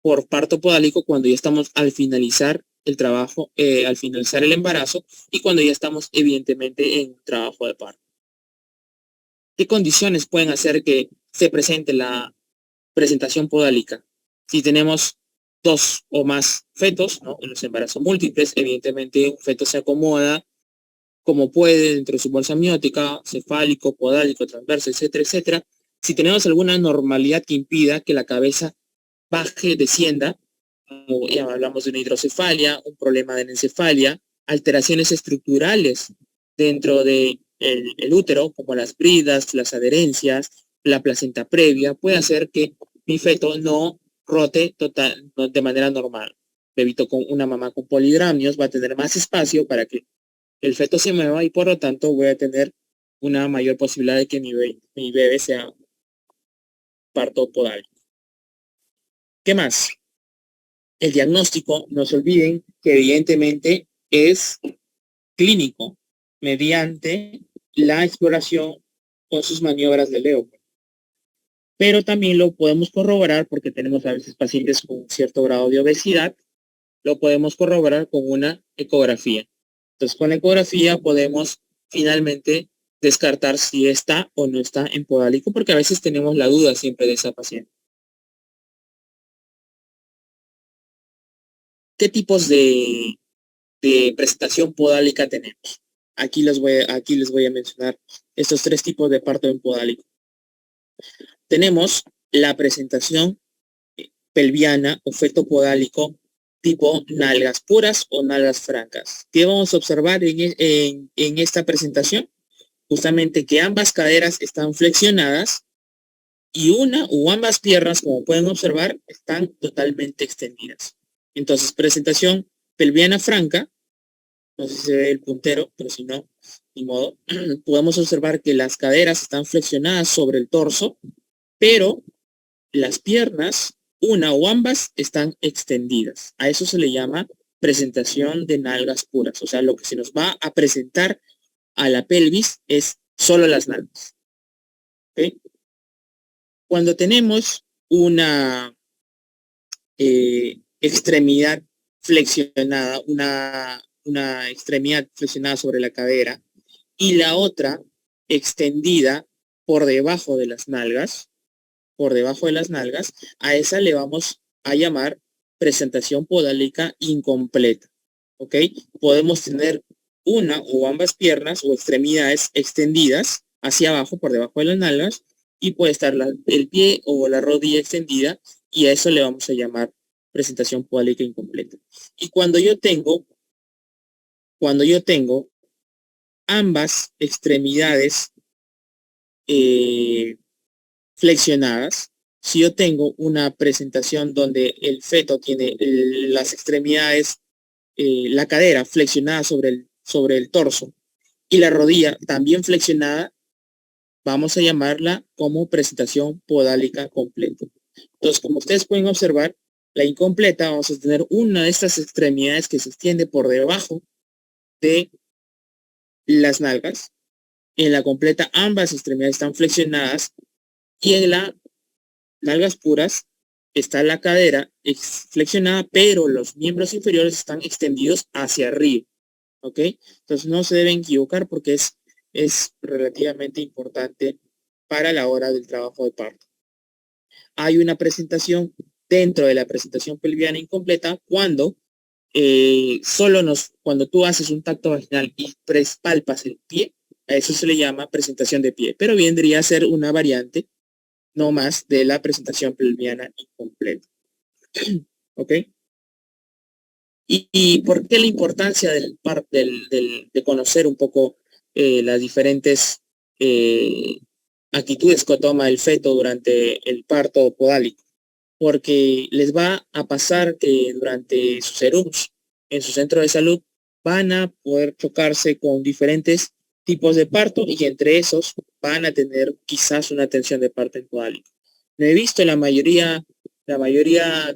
por parto podálico cuando ya estamos al finalizar el trabajo, al finalizar el embarazo y cuando ya estamos evidentemente en trabajo de parto. ¿Qué condiciones pueden hacer que se presente la presentación podálica? Si tenemos 2 o más fetos, ¿no? En los embarazos múltiples, evidentemente un feto se acomoda como puede dentro de su bolsa amniótica, cefálico, podálico, transverso, etcétera, etcétera. Si tenemos alguna anormalidad que impida que la cabeza baje, descienda, como ya hablamos de una hidrocefalia, un problema de encefalia, alteraciones estructurales dentro de el útero, como las bridas, las adherencias, la placenta previa, puede hacer que mi feto no rote de manera normal. Bebito con una mamá con polidramnios va a tener más espacio para que el feto se mueva y por lo tanto voy a tener una mayor posibilidad de que mi bebé sea parto podal. ¿Qué más? El diagnóstico, no se olviden que evidentemente es clínico mediante la exploración con sus maniobras de Leo. Pero también lo podemos corroborar porque tenemos a veces pacientes con cierto grado de obesidad, lo podemos corroborar con una ecografía. Entonces, con la ecografía podemos finalmente descartar si está o no está en podálico, porque a veces tenemos la duda siempre de esa paciente. ¿Qué tipos de de presentación podálica tenemos? Aquí les voy a mencionar estos 3 tipos de parto en podálico. Tenemos la presentación pelviana o feto podálico tipo nalgas puras o nalgas francas. ¿Qué vamos a observar en esta presentación? Justamente que ambas caderas están flexionadas y una o ambas piernas, como pueden observar, están totalmente extendidas. Entonces, presentación pelviana franca, no sé si se ve el puntero, pero si no, ni modo, podemos observar que las caderas están flexionadas sobre el torso, pero las piernas, una o ambas, están extendidas. A eso se le llama presentación de nalgas puras. O sea, lo que se nos va a presentar a la pelvis es solo las nalgas. ¿Okay? Cuando tenemos una extremidad flexionada, una extremidad flexionada sobre la cadera y la otra extendida por debajo de las nalgas, a esa le vamos a llamar presentación podálica incompleta. ¿Ok? Podemos tener una o ambas piernas o extremidades extendidas hacia abajo por debajo de las nalgas y puede estar el pie o la rodilla extendida y a eso le vamos a llamar presentación podálica incompleta. Y cuando yo tengo ambas extremidades flexionadas, si yo tengo una presentación donde el feto tiene las extremidades, la cadera flexionada sobre el torso y la rodilla también flexionada, vamos a llamarla como presentación podálica completa. Entonces, como ustedes pueden observar, la incompleta vamos a tener una de estas extremidades que se extiende por debajo de las nalgas. En la completa ambas extremidades están flexionadas y en las nalgas puras está la cadera flexionada, pero los miembros inferiores están extendidos hacia arriba. ¿Ok? Entonces no se deben equivocar porque es relativamente importante para la hora del trabajo de parto. Hay una presentación dentro de la presentación pelviana incompleta cuando cuando tú haces un tacto vaginal y palpas el pie, a eso se le llama presentación de pie, pero vendría a ser una variante no más de la presentación pelviana incompleta. ¿Ok? ¿Y por qué la importancia de conocer un poco las diferentes actitudes que toma el feto durante el parto podálico? Porque les va a pasar que durante sus serums en su centro de salud van a poder chocarse con diferentes tipos de parto y entre esos van a tener quizás una atención de parto podálico. No he visto la mayoría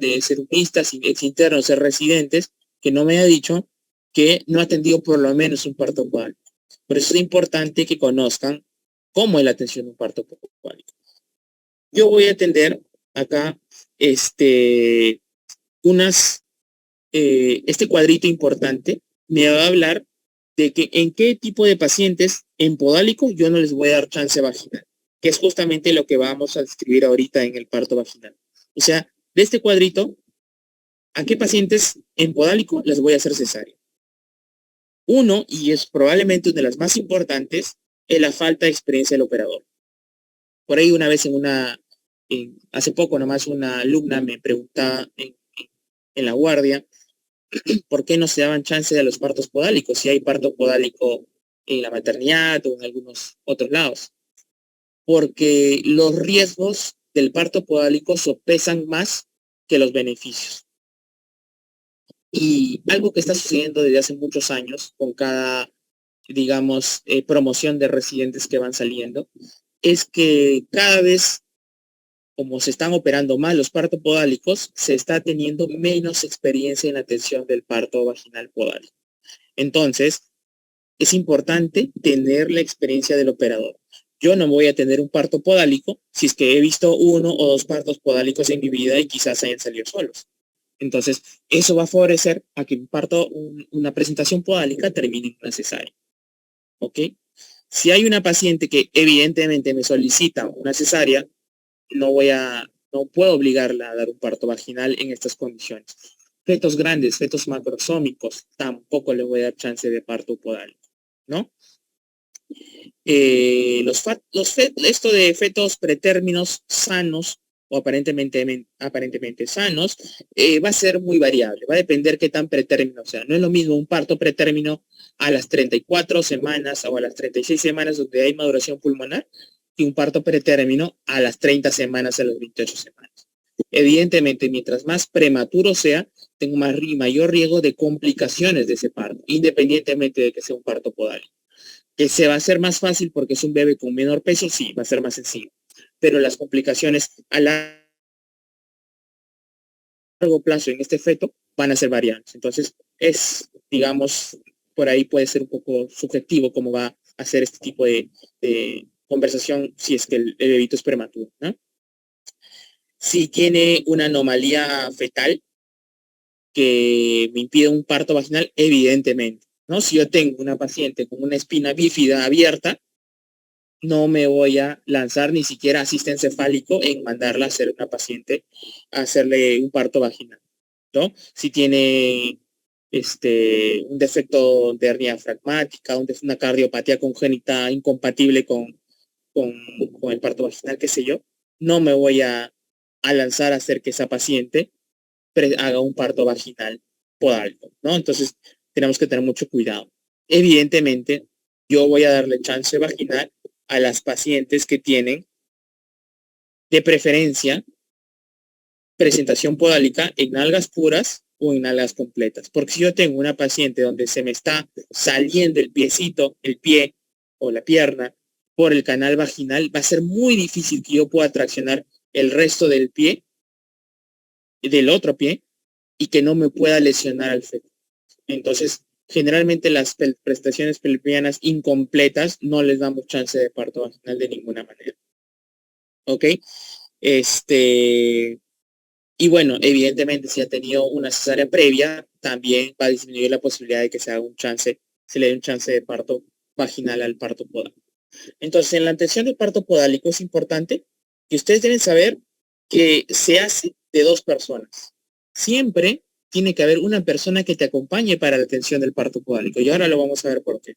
de serumistas y exinternos residentes que no me ha dicho que no ha atendido por lo menos un parto podálico. Por eso es importante que conozcan cómo es la atención de un parto podálico. Yo voy a atender acá este cuadrito importante me va a hablar de que en qué tipo de pacientes en podálico yo no les voy a dar chance vaginal, que es justamente lo que vamos a describir ahorita en el parto vaginal. O sea, de este cuadrito, ¿a qué pacientes en podálico les voy a hacer cesárea? Uno, y es probablemente una de las más importantes, es la falta de experiencia del operador. Por ahí una vez hace poco nomás una alumna me preguntaba en la guardia por qué no se daban chance de los partos podálicos, si hay parto podálico en la maternidad o en algunos otros lados. Porque los riesgos del parto podálico sopesan más que los beneficios. Y algo que está sucediendo desde hace muchos años con cada, digamos, promoción de residentes que van saliendo, es que cada vez, como se están operando más los partos podálicos, se está teniendo menos experiencia en la atención del parto vaginal podálico. Entonces, es importante tener la experiencia del operador. Yo no voy a tener un parto podálico si es que he visto 1 o 2 partos podálicos en mi vida y quizás hayan salido solos. Entonces, eso va a favorecer a que una presentación podálica termine en una cesárea. ¿Ok? Si hay una paciente que evidentemente me solicita una cesárea, no puedo obligarla a dar un parto vaginal en estas condiciones. Fetos grandes, fetos macrosómicos, tampoco le voy a dar chance de parto podálico, ¿no? Esto de fetos pretérminos sanos o aparentemente sanos, va a ser muy variable, va a depender qué tan pretérmino, o sea, no es lo mismo un parto pretérmino a las 34 semanas o a las 36 semanas donde hay maduración pulmonar y un parto pretérmino a las 30 semanas, a las 28 semanas. Evidentemente, mientras más prematuro sea, tengo mayor riesgo de complicaciones de ese parto, independientemente de que sea un parto podálico. Que se va a hacer más fácil porque es un bebé con menor peso, sí, va a ser más sencillo. Pero las complicaciones a largo plazo en este feto van a ser variables. Entonces, digamos, por ahí puede ser un poco subjetivo cómo va a hacer este tipo de conversación si es que el bebito es prematuro, ¿no? Si tiene una anomalía fetal que me impide un parto vaginal, evidentemente, ¿no? Si yo tengo una paciente con una espina bífida abierta, no me voy a lanzar ni siquiera asiste encefálico en mandarla a hacer una paciente, a hacerle un parto vaginal, ¿no? Si tiene un defecto de hernia fragmática, una cardiopatía congénita incompatible con, con el parto vaginal, qué sé yo, no me voy a lanzar a hacer que esa paciente haga un parto vaginal podálico, ¿no? Entonces, tenemos que tener mucho cuidado. Evidentemente, yo voy a darle chance vaginal a las pacientes que tienen, de preferencia, presentación podálica en algas puras o en algas completas. Porque si yo tengo una paciente donde se me está saliendo el piecito, el pie o la pierna por el canal vaginal, va a ser muy difícil que yo pueda traccionar el resto del pie, del otro pie, y que no me pueda lesionar al feto. Entonces, generalmente las prestaciones pelvianas incompletas no les damos chance de parto vaginal de ninguna manera. ¿Ok? Y bueno, evidentemente, si ha tenido una cesárea previa, también va a disminuir la posibilidad de que se le dé un chance de parto vaginal al parto podálico. Entonces, en la atención del parto podálico es importante que ustedes deben saber que se hace de 2 personas. Siempre tiene que haber una persona que te acompañe para la atención del parto podálico. Y ahora lo vamos a ver por qué.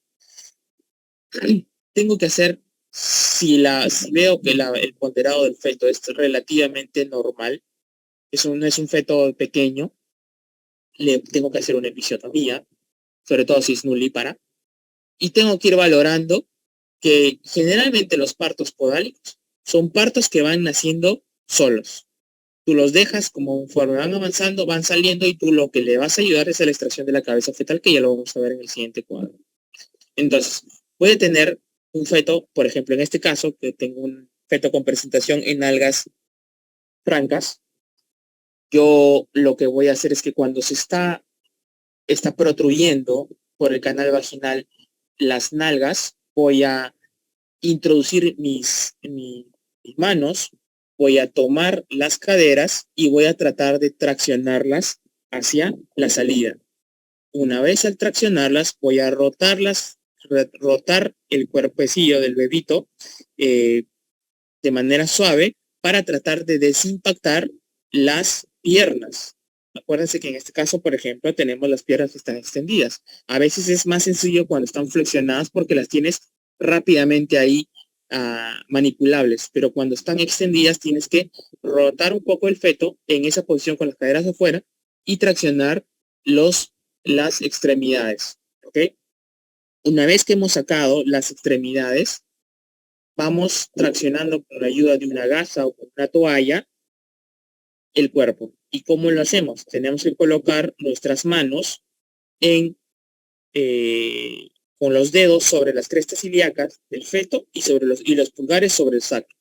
Tengo que hacer, si veo que el ponderado del feto es relativamente normal, no es un feto pequeño, le tengo que hacer una episiotomía, sobre todo si es nulípara, y tengo que ir valorando que generalmente los partos podálicos son partos que van naciendo solos. Tú los dejas como conforme van avanzando, van saliendo y tú lo que le vas a ayudar es a la extracción de la cabeza fetal, que ya lo vamos a ver en el siguiente cuadro. Entonces, puede tener un feto, por ejemplo, en este caso, que tengo un feto con presentación en algas francas, yo lo que voy a hacer es que cuando se está protruyendo por el canal vaginal las nalgas, voy a introducir mis manos, voy a tomar las caderas y voy a tratar de traccionarlas hacia la salida. Una vez al traccionarlas, voy a rotar el cuerpecillo del bebito de manera suave para tratar de desimpactar las piernas. Acuérdense que en este caso, por ejemplo, tenemos las piernas que están extendidas. A veces es más sencillo cuando están flexionadas porque las tienes rápidamente ahí manipulables, pero cuando están extendidas tienes que rotar un poco el feto en esa posición con las caderas afuera y traccionar las extremidades, ¿ok? Una vez que hemos sacado las extremidades, vamos traccionando con la ayuda de una gasa o con una toalla el cuerpo. ¿Y cómo lo hacemos? Tenemos que colocar nuestras manos con los dedos sobre las crestas ilíacas del feto y los pulgares sobre el sacro.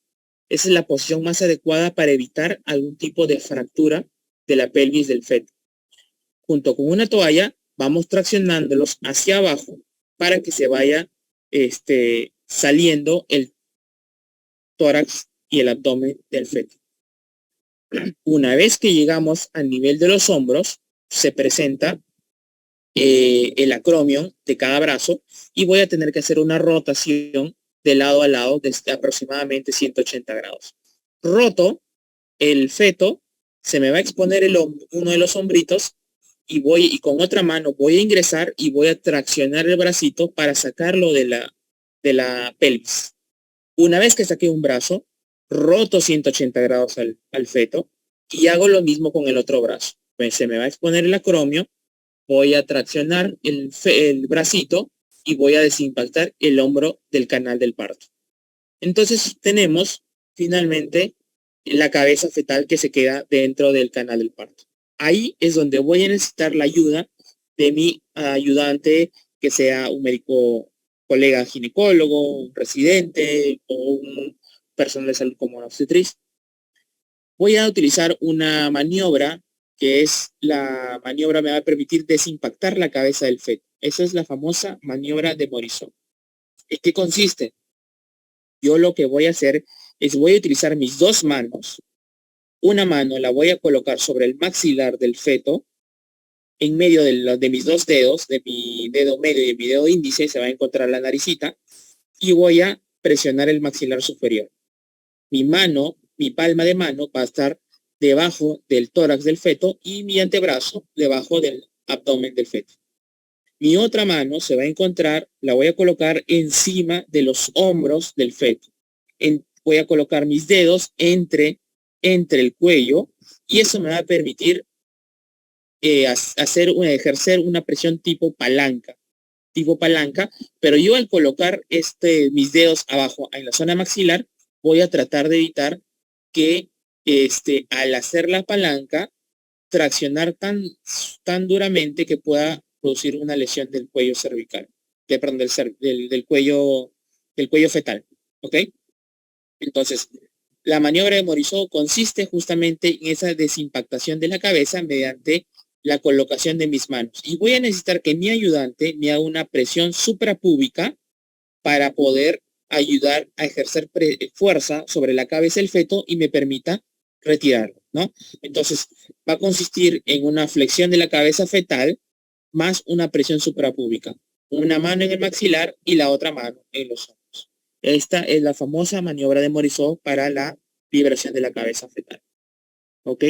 Esa es la posición más adecuada para evitar algún tipo de fractura de la pelvis del feto. Junto con una toalla, vamos traccionándolos hacia abajo para que se vaya saliendo el tórax y el abdomen del feto. Una vez que llegamos al nivel de los hombros, se presenta el acromion de cada brazo y voy a tener que hacer una rotación de lado a lado de aproximadamente 180 grados. Roto el feto, se me va a exponer uno de los hombritos y con otra mano voy a ingresar y voy a traccionar el bracito para sacarlo de la pelvis. Una vez que saqué un brazo, roto 180 grados al feto y hago lo mismo con el otro brazo. Pues se me va a exponer el acromio, voy a traccionar el bracito y voy a desimpactar el hombro del canal del parto. Entonces tenemos finalmente la cabeza fetal que se queda dentro del canal del parto. Ahí es donde voy a necesitar la ayuda de mi ayudante, que sea un médico, colega ginecólogo, un residente o un personal de salud como una obstetriz. Voy a utilizar una maniobra que es la maniobra me va a permitir desimpactar la cabeza del feto. Esa es la famosa maniobra de Morisot. ¿En qué consiste? Yo lo que voy a hacer es voy a utilizar mis dos manos. Una mano la voy a colocar sobre el maxilar del feto. En medio de mis dos dedos, de mi dedo medio y de mi dedo índice, se va a encontrar la naricita. Y voy a presionar el maxilar superior. Mi mano, mi palma de mano va a estar debajo del tórax del feto y mi antebrazo debajo del abdomen del feto. Mi otra mano se va a encontrar, la voy a colocar encima de los hombros del feto. Voy a colocar mis dedos entre el cuello y eso me va a permitir ejercer una presión tipo palanca, pero yo al colocar mis dedos abajo en la zona maxilar, voy a tratar de evitar que al hacer la palanca, traccionar tan duramente que pueda producir una lesión del cuello cervical, del cuello fetal, ¿ok? Entonces, la maniobra de Morisot consiste justamente en esa desimpactación de la cabeza mediante la colocación de mis manos. Y voy a necesitar que mi ayudante me haga una presión suprapúbica para poder ayudar a ejercer fuerza sobre la cabeza del feto y me permita retirarlo, ¿no? Entonces, va a consistir en una flexión de la cabeza fetal más una presión suprapúbica. Una mano en el maxilar y la otra mano en los hombros. Esta es la famosa maniobra de Morisot para la liberación de la cabeza fetal. ¿Ok?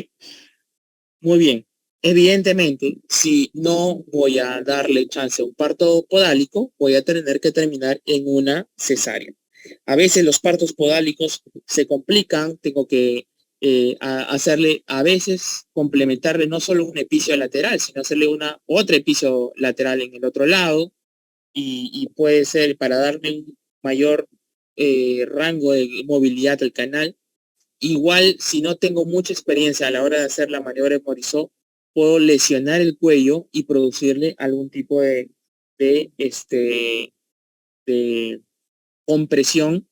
Muy bien. Evidentemente, si no voy a darle chance a un parto podálico, voy a tener que terminar en una cesárea. A veces los partos podálicos se complican, tengo que hacerle, a veces, complementarle no solo un epicio lateral, sino hacerle otra epicio lateral en el otro lado, y puede ser para darme un mayor rango de movilidad al canal. Igual, si no tengo mucha experiencia a la hora de hacer la maniobra de Morisot, puedo lesionar el cuello y producirle algún tipo de compresión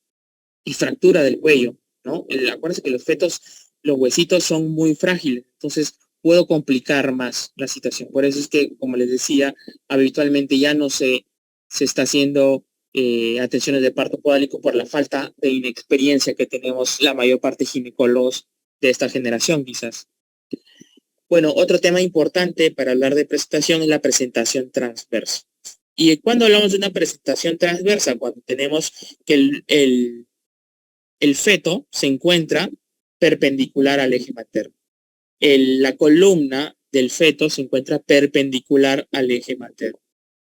y fractura del cuello, ¿no? Acuérdense que los fetos, los huesitos son muy frágiles, entonces puedo complicar más la situación. Por eso es que, como les decía, habitualmente ya no se está haciendo atenciones de parto podálico por la falta de inexperiencia que tenemos la mayor parte de ginecólogos de esta generación, quizás. Bueno, otro tema importante para hablar de presentación es la presentación transversa. Y cuando hablamos de una presentación transversa, cuando tenemos que el feto se encuentra perpendicular al eje materno. La columna del feto se encuentra perpendicular al eje materno.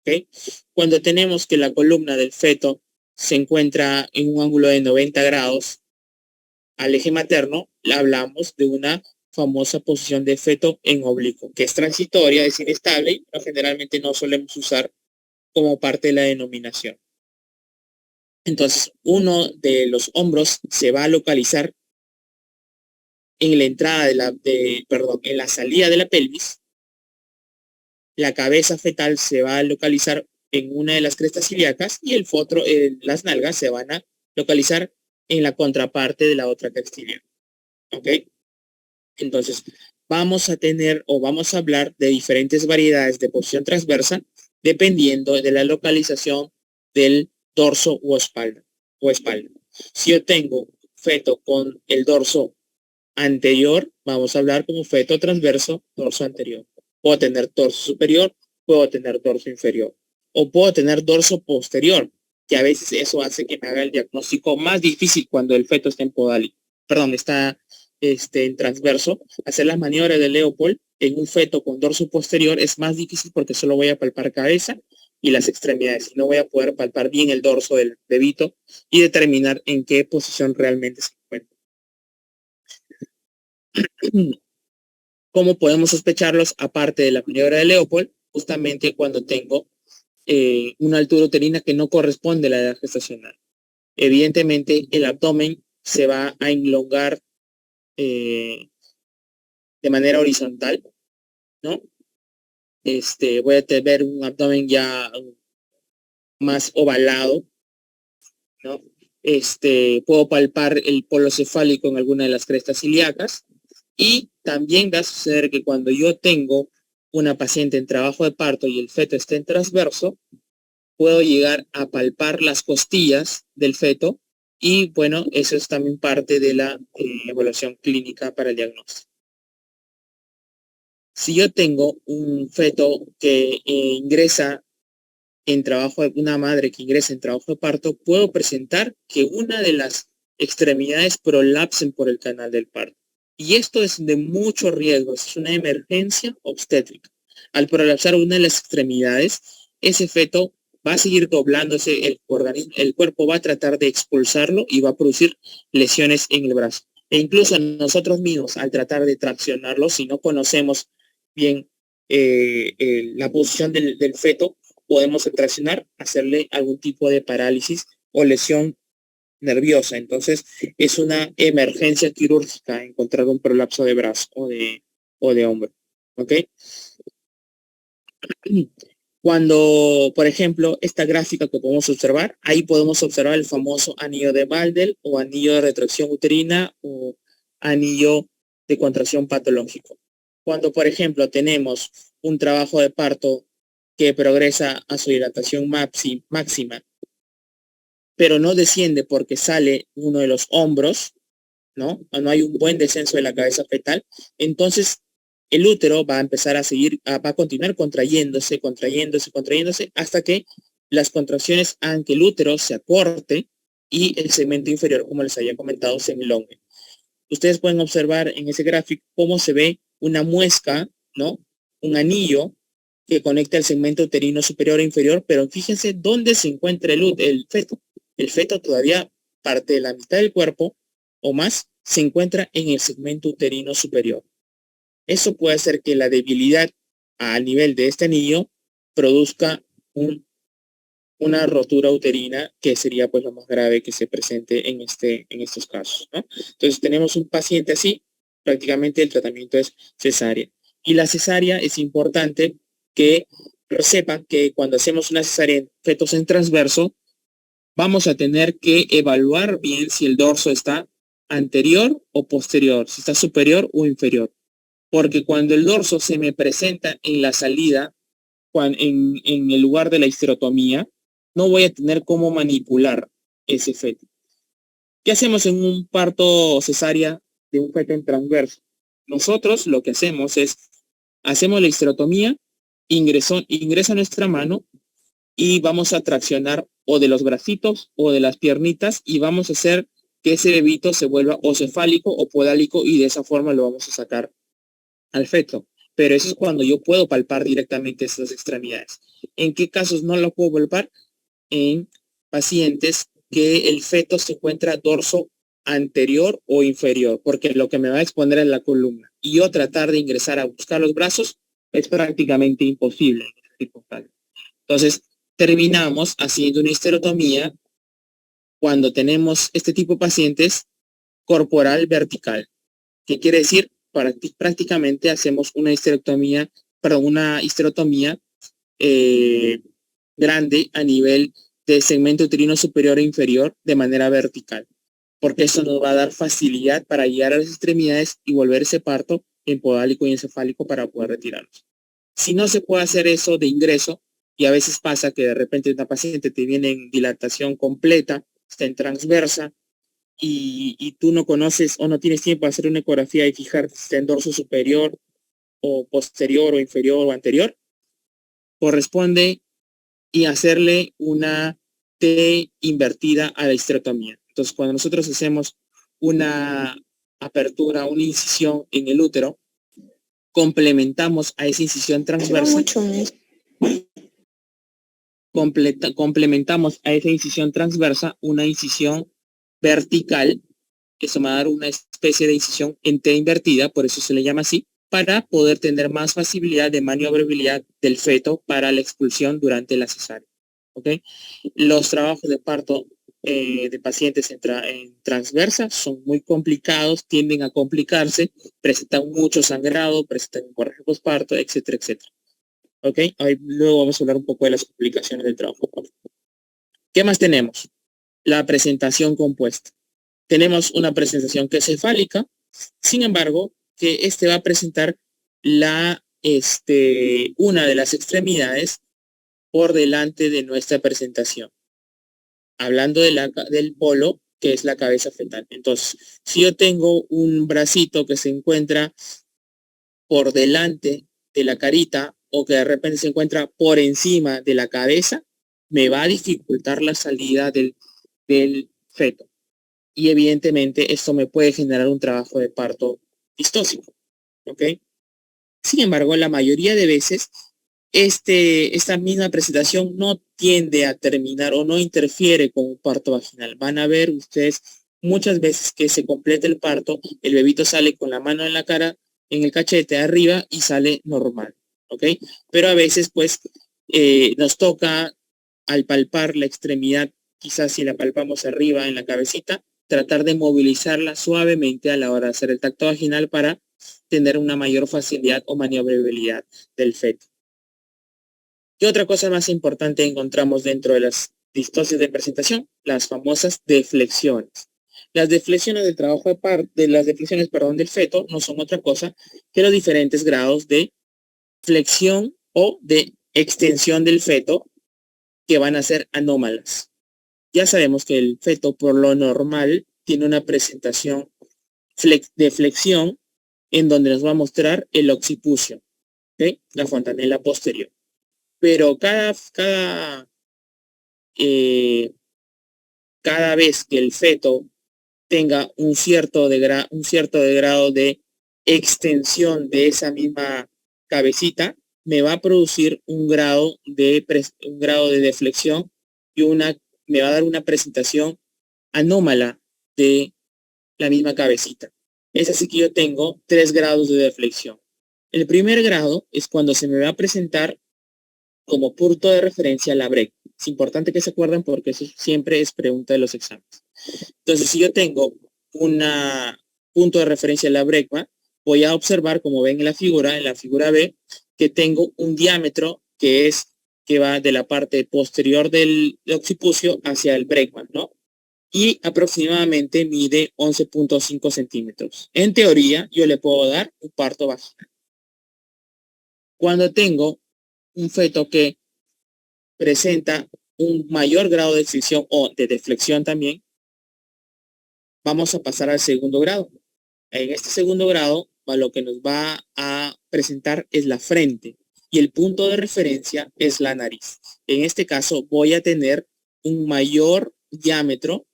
¿Okay? Cuando tenemos que la columna del feto se encuentra en un ángulo de 90 grados al eje materno, hablamos de una famosa posición de feto en oblicuo, que es transitoria, es inestable, pero generalmente no solemos usar como parte de la denominación. Entonces, uno de los hombros se va a localizar en la entrada en la salida de la pelvis. La cabeza fetal se va a localizar en una de las crestas ilíacas y las nalgas se van a localizar en la contraparte de la otra cresta ilíaca. ¿Ok? Entonces, vamos a hablar de diferentes variedades de posición transversa dependiendo de la localización del dorso o espalda. Si yo tengo feto con el dorso anterior, vamos a hablar como feto transverso, dorso anterior. Puedo tener dorso superior, puedo tener dorso inferior. O puedo tener dorso posterior, que a veces eso hace que me haga el diagnóstico más difícil cuando el feto está en transverso. Hacer las maniobras de Leopold en un feto con dorso posterior es más difícil porque solo voy a palpar cabeza y las extremidades. Y no voy a poder palpar bien el dorso del bebito y determinar en qué posición realmente se encuentra. ¿Cómo podemos sospecharlos? Aparte de la maniobra de Leopold, justamente cuando tengo una altura uterina que no corresponde a la edad gestacional. Evidentemente, el abdomen se va a enlongar de manera horizontal, ¿no? Voy a ver un abdomen ya más ovalado, ¿no? Puedo palpar el polo cefálico en alguna de las crestas ilíacas y también va a suceder que cuando yo tengo una paciente en trabajo de parto y el feto está en transverso, puedo llegar a palpar las costillas del feto y bueno, eso es también parte de la evaluación clínica para el diagnóstico. Si yo tengo un feto que ingresa en trabajo de una madre que ingresa en trabajo de parto, puedo presentar que una de las extremidades prolapsen por el canal del parto. Y esto es de mucho riesgo, es una emergencia obstétrica. Al prolapsar una de las extremidades, ese feto va a seguir doblándose el organismo, el cuerpo va a tratar de expulsarlo y va a producir lesiones en el brazo. E incluso nosotros mismos, al tratar de traccionarlo, si no conocemos bien la posición del feto, podemos traccionar, hacerle algún tipo de parálisis o lesión nerviosa. Entonces, es una emergencia quirúrgica encontrar un prolapso de brazo o de hombro. ¿Ok? Cuando, por ejemplo, esta gráfica que podemos observar, ahí podemos observar el famoso anillo de Baldel o anillo de retracción uterina o anillo de contracción patológico. Cuando, por ejemplo, tenemos un trabajo de parto que progresa a su dilatación máxima, pero no desciende porque sale uno de los hombros, ¿no? No hay un buen descenso de la cabeza fetal, entonces el útero va a empezar a seguir, va a continuar contrayéndose hasta que las contracciones hagan que el útero se acorte y el segmento inferior, como les había comentado, se elongue. Ustedes pueden observar en ese gráfico cómo se ve una muesca, ¿no? Un anillo que conecta el segmento uterino superior e inferior, pero fíjense dónde se encuentra el feto. El feto todavía parte de la mitad del cuerpo o más se encuentra en el segmento uterino superior. Eso puede hacer que la debilidad a nivel de este anillo produzca una rotura uterina, que sería pues lo más grave que se presente en estos casos, ¿no? Entonces tenemos un paciente así, prácticamente el tratamiento es cesárea. Y la cesárea es importante que sepan que cuando hacemos una cesárea en fetos en transverso, vamos a tener que evaluar bien si el dorso está anterior o posterior, si está superior o inferior. Porque cuando el dorso se me presenta en la salida, en el lugar de la histerotomía, no voy a tener cómo manipular ese feto. ¿Qué hacemos en un parto cesárea de un feto en transverso? Nosotros lo que hacemos es, hacemos la histerotomía, ingresa nuestra mano y vamos a traccionar o de los bracitos o de las piernitas y vamos a hacer que ese bebito se vuelva o cefálico o podálico y de esa forma lo vamos a sacar al feto. Pero eso es cuando yo puedo palpar directamente esas extremidades. ¿En qué casos no lo puedo palpar? En pacientes que el feto se encuentra dorso anterior o inferior, porque lo que me va a exponer es la columna. Y yo tratar de ingresar a buscar los brazos es prácticamente imposible. Entonces, terminamos haciendo una histerotomía cuando tenemos este tipo de pacientes corporal vertical. ¿Qué quiere decir? Prácticamente hacemos una histerotomía grande a nivel de segmento uterino superior e inferior de manera vertical, porque eso nos va a dar facilidad para llegar a las extremidades y volver ese parto en podálico y encefálico para poder retirarnos. Si no se puede hacer eso de ingreso, y a veces pasa que de repente una paciente te viene en dilatación completa, está en transversa, y tú no conoces o no tienes tiempo de hacer una ecografía y fijar si está en dorso superior o posterior o inferior o anterior, corresponde y hacerle una T invertida a la histerotomía. Entonces, cuando nosotros hacemos una apertura, una incisión en el útero, complementamos a esa incisión transversa. Complementamos a esa incisión transversa una incisión vertical, que se va a dar una especie de incisión en T invertida, por eso se le llama así, para poder tener más facilidad de maniobrabilidad del feto para la expulsión durante la cesárea. ¿Ok? Los trabajos de parto de pacientes en transversa son muy complicados, tienden a complicarse, presentan mucho sangrado, presentan hemorragia postparto, etcétera, etcétera. ¿Ok? Ahí luego vamos a hablar un poco de las complicaciones del trabajo. ¿Qué más tenemos? La presentación compuesta. Tenemos una presentación que es cefálica, sin embargo, que va a presentar una de las extremidades por delante de nuestra presentación. Hablando del polo, que es la cabeza fetal. Entonces, si yo tengo un bracito que se encuentra por delante de la carita o que de repente se encuentra por encima de la cabeza, me va a dificultar la salida del feto. Y evidentemente esto me puede generar un trabajo de parto distóxico. ¿Ok? Sin embargo, la mayoría de veces esta misma presentación no tiende a terminar o no interfiere con un parto vaginal. Van a ver ustedes muchas veces que se completa el parto, el bebito sale con la mano en la cara, en el cachete arriba y sale normal. ¿Ok? Pero a veces pues nos toca al palpar la extremidad, quizás si la palpamos arriba en la cabecita, tratar de movilizarla suavemente a la hora de hacer el tacto vaginal para tener una mayor facilidad o maniobrabilidad del feto. ¿Qué otra cosa más importante encontramos dentro de las distosis de presentación? Las famosas deflexiones. Las deflexiones del trabajo de parto, del feto, no son otra cosa que los diferentes grados de flexión o de extensión del feto que van a ser anómalas. Ya sabemos que el feto por lo normal tiene una presentación de flexión en donde nos va a mostrar el occipucio, ¿okay? La fontanela posterior. Pero cada vez que el feto tenga un cierto grado de extensión de esa misma cabecita, me va a producir un grado de deflexión y me va a dar una presentación anómala de la misma cabecita. Es así que yo tengo 3 grados de deflexión. El primer grado es cuando se me va a presentar como punto de referencia la brecma. Es importante que se acuerden porque eso siempre es pregunta de los exámenes. Entonces, si yo tengo un punto de referencia a la brecma, voy a observar, como ven en la figura B, que tengo un diámetro que va de la parte posterior del occipucio hacia el brecma, ¿no? Y aproximadamente mide 11.5 centímetros. En teoría, yo le puedo dar un parto vaginal. Cuando tengo un feto que presenta un mayor grado de extensión o de deflexión también, vamos a pasar al segundo grado. En este segundo grado, lo que nos va a presentar es la frente y el punto de referencia es la nariz. En este caso, voy a tener un mayor diámetro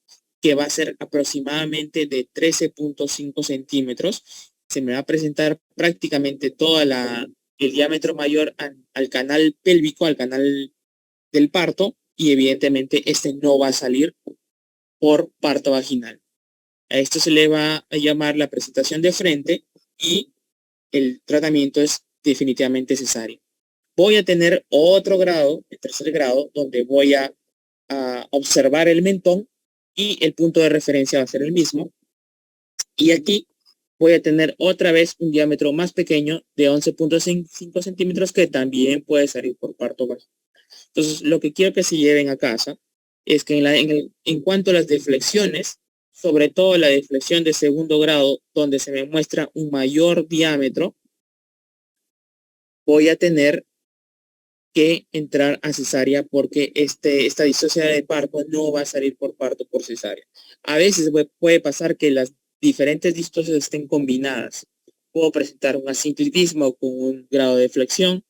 que va a ser aproximadamente de 13.5 centímetros. Se me va a presentar prácticamente todo el diámetro mayor al canal pélvico, al canal del parto, y evidentemente este no va a salir por parto vaginal. A esto se le va a llamar la presentación de frente y el tratamiento es definitivamente cesárea. Voy a tener otro grado, el tercer grado, donde voy a observar el mentón y el punto de referencia va a ser el mismo. Y aquí voy a tener otra vez un diámetro más pequeño de 11.5 centímetros que también puede salir por parto vaginal. Entonces, lo que quiero que se lleven a casa es que en cuanto a las deflexiones, sobre todo la deflexión de segundo grado, donde se me muestra un mayor diámetro, voy a tener que entrar a cesárea porque esta distosia de parto no va a salir por parto por cesárea. A veces puede pasar que las diferentes distocias estén combinadas. Puedo presentar un asintotismo con un grado de flexión,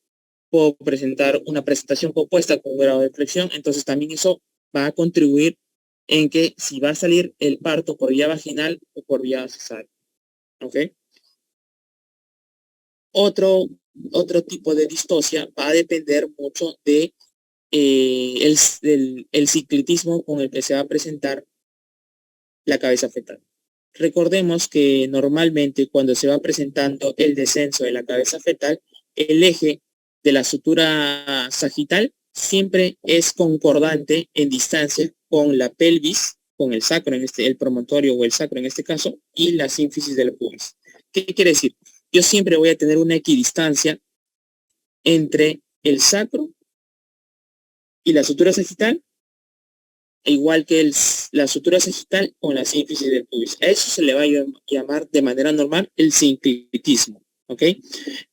puedo presentar una presentación compuesta con un grado de flexión, entonces también eso va a contribuir en que si va a salir el parto por vía vaginal o por vía cesárea. ¿Ok? Otro tipo de distosia va a depender mucho de el ciclitismo con el que se va a presentar la cabeza fetal. Recordemos que normalmente cuando se va presentando el descenso de la cabeza fetal, el eje de la sutura sagital siempre es concordante en distancia con la pelvis, con el sacro, el promontorio o el sacro en este caso, y la sínfisis del pubis. ¿Qué quiere decir? Yo siempre voy a tener una equidistancia entre el sacro y la sutura sagital, igual que la sutura sagital con la sínfisis del pubis. A eso se le va a llamar de manera normal el sinclitismo, ¿ok?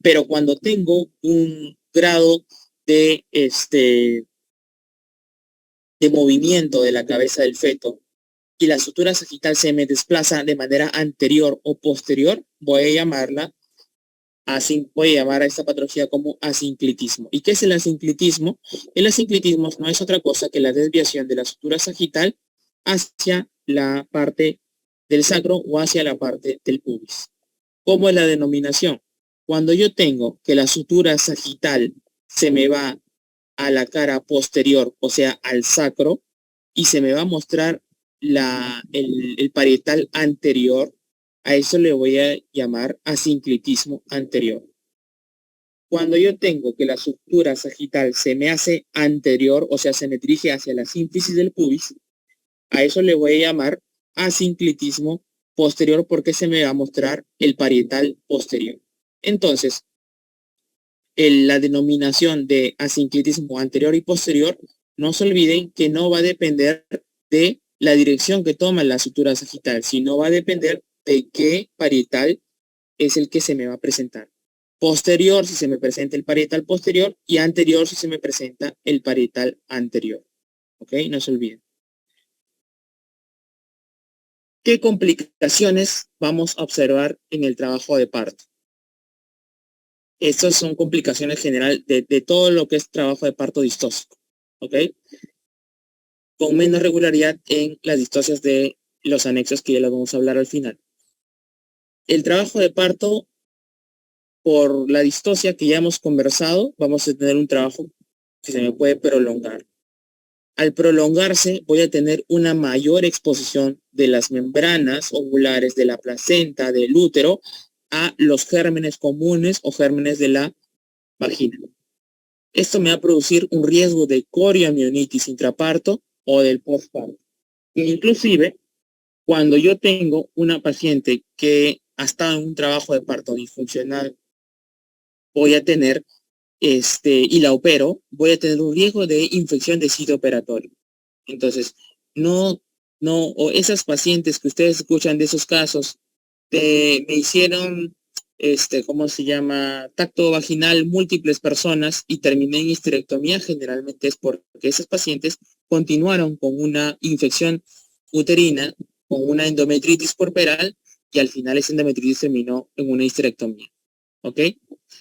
Pero cuando tengo un grado de, de movimiento de la cabeza del feto y la sutura sagital se me desplaza de manera anterior o posterior, voy a llamar a esta patología como asinclitismo. ¿Y qué es el asinclitismo? El asinclitismo no es otra cosa que la desviación de la sutura sagital hacia la parte del sacro o hacia la parte del pubis. ¿Cómo es la denominación? Cuando yo tengo que la sutura sagital se me va a la cara posterior, o sea, al sacro, y se me va a mostrar el parietal anterior, a eso le voy a llamar asinclitismo anterior. Cuando yo tengo que la sutura sagital se me hace anterior, o sea, se me dirige hacia la sínfisis del pubis, a eso le voy a llamar asinclitismo posterior porque se me va a mostrar el parietal posterior. Entonces, la denominación de asinclitismo anterior y posterior, no se olviden que no va a depender de la dirección que toma la sutura sagital, sino va a depender de qué parietal es el que se me va a presentar. Posterior si se me presenta el parietal posterior y anterior si se me presenta el parietal anterior. ¿Ok? No se olviden. ¿Qué complicaciones vamos a observar en el trabajo de parto? Estas son complicaciones general de todo lo que es trabajo de parto distóxico. ¿Ok? Con menos regularidad en las distocias de los anexos que ya las vamos a hablar al final. El trabajo de parto, por la distosia que ya hemos conversado, vamos a tener un trabajo que se me puede prolongar. Al prolongarse, voy a tener una mayor exposición de las membranas ovulares de la placenta, del útero, a los gérmenes comunes o gérmenes de la vagina. Esto me va a producir un riesgo de corioamionitis intraparto o del postparto. Inclusive, cuando yo tengo una paciente que ha estado en un trabajo de parto disfuncional, voy a tener, y la opero, voy a tener un riesgo de infección de sitio operatorio. Entonces, o esas pacientes que ustedes escuchan de esos casos, me hicieron, ¿cómo se llama? Tacto vaginal múltiples personas y terminé en histerectomía, generalmente es porque esas pacientes continuaron con una infección uterina, con una endometritis puerperal, y al final esa endometritis terminó en una histerectomía. ¿Ok?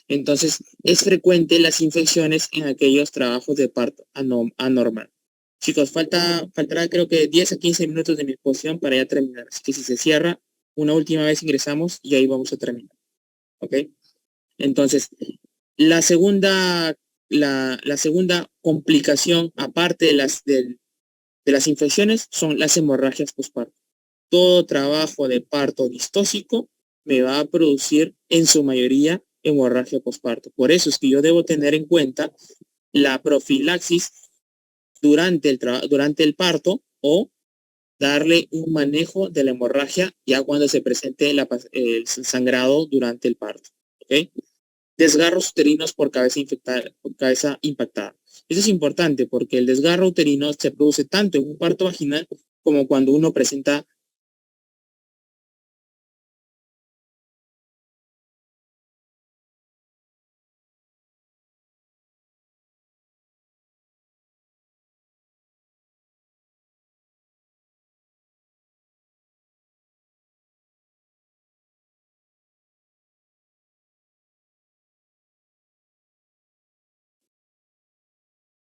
Entonces, es frecuente las infecciones en aquellos trabajos de parto anormal. Chicos, faltará creo que 10 a 15 minutos de mi exposición para ya terminar. Así que si se cierra, una última vez ingresamos y ahí vamos a terminar. ¿Ok? Entonces, la segunda complicación, aparte de las infecciones, son las hemorragias postparto. Todo trabajo de parto distóxico me va a producir en su mayoría hemorragia postparto. Por eso es que yo debo tener en cuenta la profilaxis durante el parto o darle un manejo de la hemorragia ya cuando se presente el sangrado durante el parto. ¿Okay? Desgarros uterinos por cabeza impactada. Eso es importante porque el desgarro uterino se produce tanto en un parto vaginal como cuando uno presenta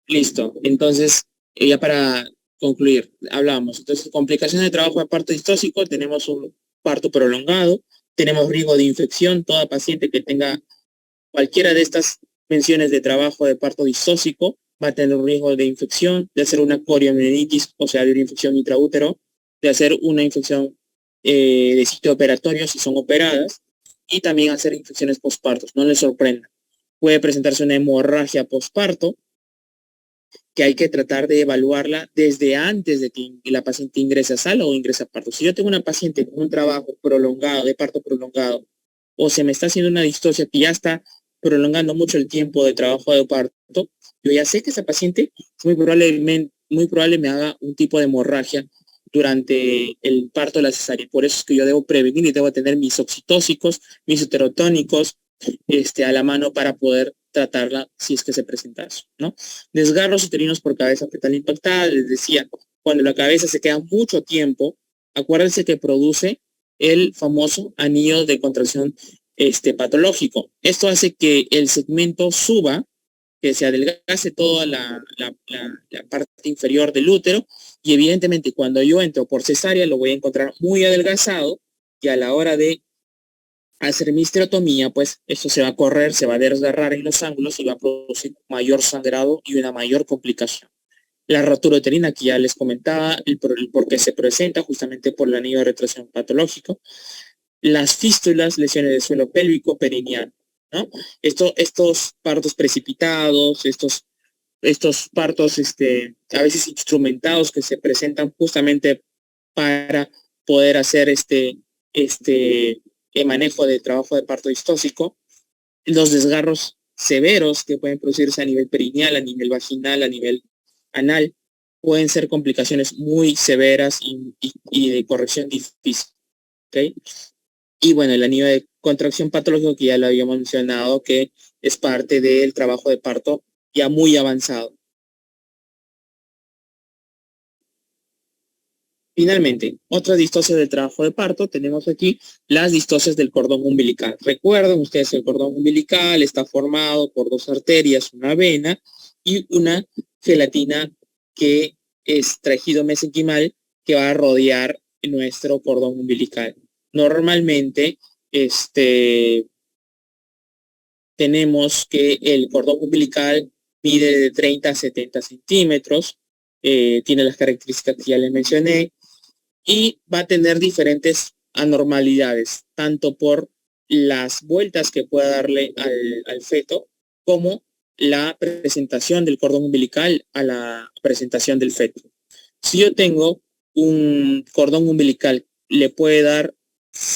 listo. Entonces, ya para concluir, hablamos. Entonces, complicaciones de trabajo de parto distóxico, tenemos un parto prolongado, tenemos riesgo de infección, toda paciente que tenga Cualquiera de estas menciones de trabajo de parto distóxico va a tener un riesgo de infección, de hacer una coriomielitis, o sea, de una infección intraútero, de hacer una infección de sitio operatorio si son operadas, y también hacer infecciones postpartos. No les sorprenda. Puede presentarse una hemorragia postparto, que hay que tratar de evaluarla desde antes de que la paciente ingrese a sala o ingrese a parto. Si yo tengo una paciente con un trabajo prolongado, de parto prolongado, o se me está haciendo una distosia que ya está prolongando mucho el tiempo de trabajo de parto, yo ya sé que esa paciente muy probable me haga un tipo de hemorragia durante el parto de la cesárea. Por eso es que yo debo prevenir y debo tener mis oxitóxicos, mis heterotónicos, a la mano para poder tratarla si es que se presenta eso, ¿no? Desgarros uterinos por cabeza fetal impactada, les decía, cuando la cabeza se queda mucho tiempo, acuérdense que produce el famoso anillo de contracción patológico. Esto hace que el segmento suba, que se adelgace toda la parte inferior del útero, y evidentemente cuando yo entro por cesárea lo voy a encontrar muy adelgazado, y a la hora de hacer mi histerotomía, pues esto se va a correr, se va a desgarrar en los ángulos y va a producir mayor sangrado y una mayor complicación. La rotura uterina, que ya les comentaba, el por qué se presenta justamente por el anillo de retracción patológico. Las fístulas, lesiones de suelo pélvico, perineal, ¿no? Estos partos precipitados, estos partos a veces instrumentados que se presentan justamente para poder hacer el manejo de trabajo de parto distóxico, los desgarros severos que pueden producirse a nivel perineal, a nivel vaginal, a nivel anal, pueden ser complicaciones muy severas y de corrección difícil. ¿Okay? Y bueno, el anillo de contracción patológico que ya lo habíamos mencionado, que es parte del trabajo de parto ya muy avanzado. Finalmente, otra distosia del trabajo de parto, tenemos aquí las distocias del cordón umbilical. Recuerden ustedes que el cordón umbilical está formado por dos arterias, una vena y una gelatina que es tejido mesenquimal que va a rodear nuestro cordón umbilical. Normalmente, tenemos que el cordón umbilical mide de 30 a 70 centímetros, tiene las características que ya les mencioné, y va a tener diferentes anormalidades, tanto por las vueltas que pueda darle al feto, como la presentación del cordón umbilical a la presentación del feto. Si yo tengo un cordón umbilical, le puede dar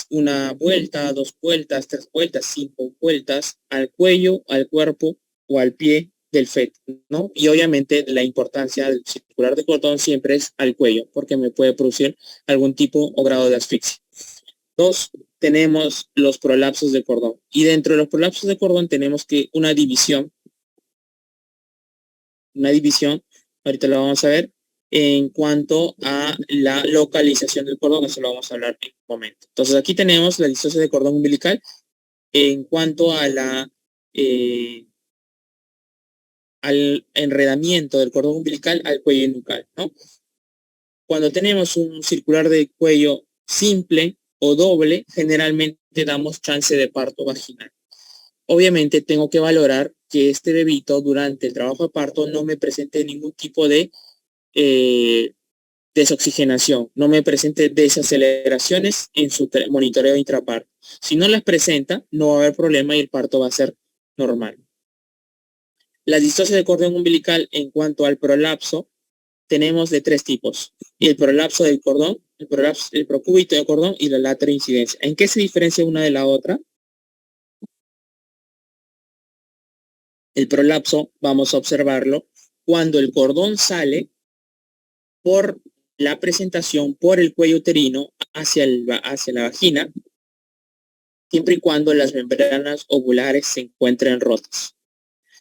una vuelta, dos vueltas, tres vueltas, cinco vueltas al cuello, al cuerpo o al pie del feto, ¿no? Y obviamente la importancia del circular de cordón siempre es al cuello, porque me puede producir algún tipo o grado de asfixia. Dos, tenemos los prolapsos de cordón. Y dentro de los prolapsos de cordón tenemos que una división, ahorita lo vamos a ver, en cuanto a la localización del cordón, eso lo vamos a hablar en un momento. Entonces aquí tenemos la distosia de cordón umbilical en cuanto a al enredamiento del cordón umbilical al cuello nucal, ¿no? Cuando tenemos un circular de cuello simple o doble, generalmente damos chance de parto vaginal. Obviamente tengo que valorar que este bebito durante el trabajo de parto no me presente ningún tipo de desoxigenación, no me presente desaceleraciones en su monitoreo intraparto. Si no las presenta, no va a haber problema y el parto va a ser normal. La distosia de cordón umbilical en cuanto al prolapso, tenemos de tres tipos. El prolapso del cordón, el procúbito de cordón y la lateroincidencia. ¿En qué se diferencia una de la otra? El prolapso, vamos a observarlo, cuando el cordón sale por la presentación por el cuello uterino hacia la vagina, siempre y cuando las membranas ovulares se encuentren rotas.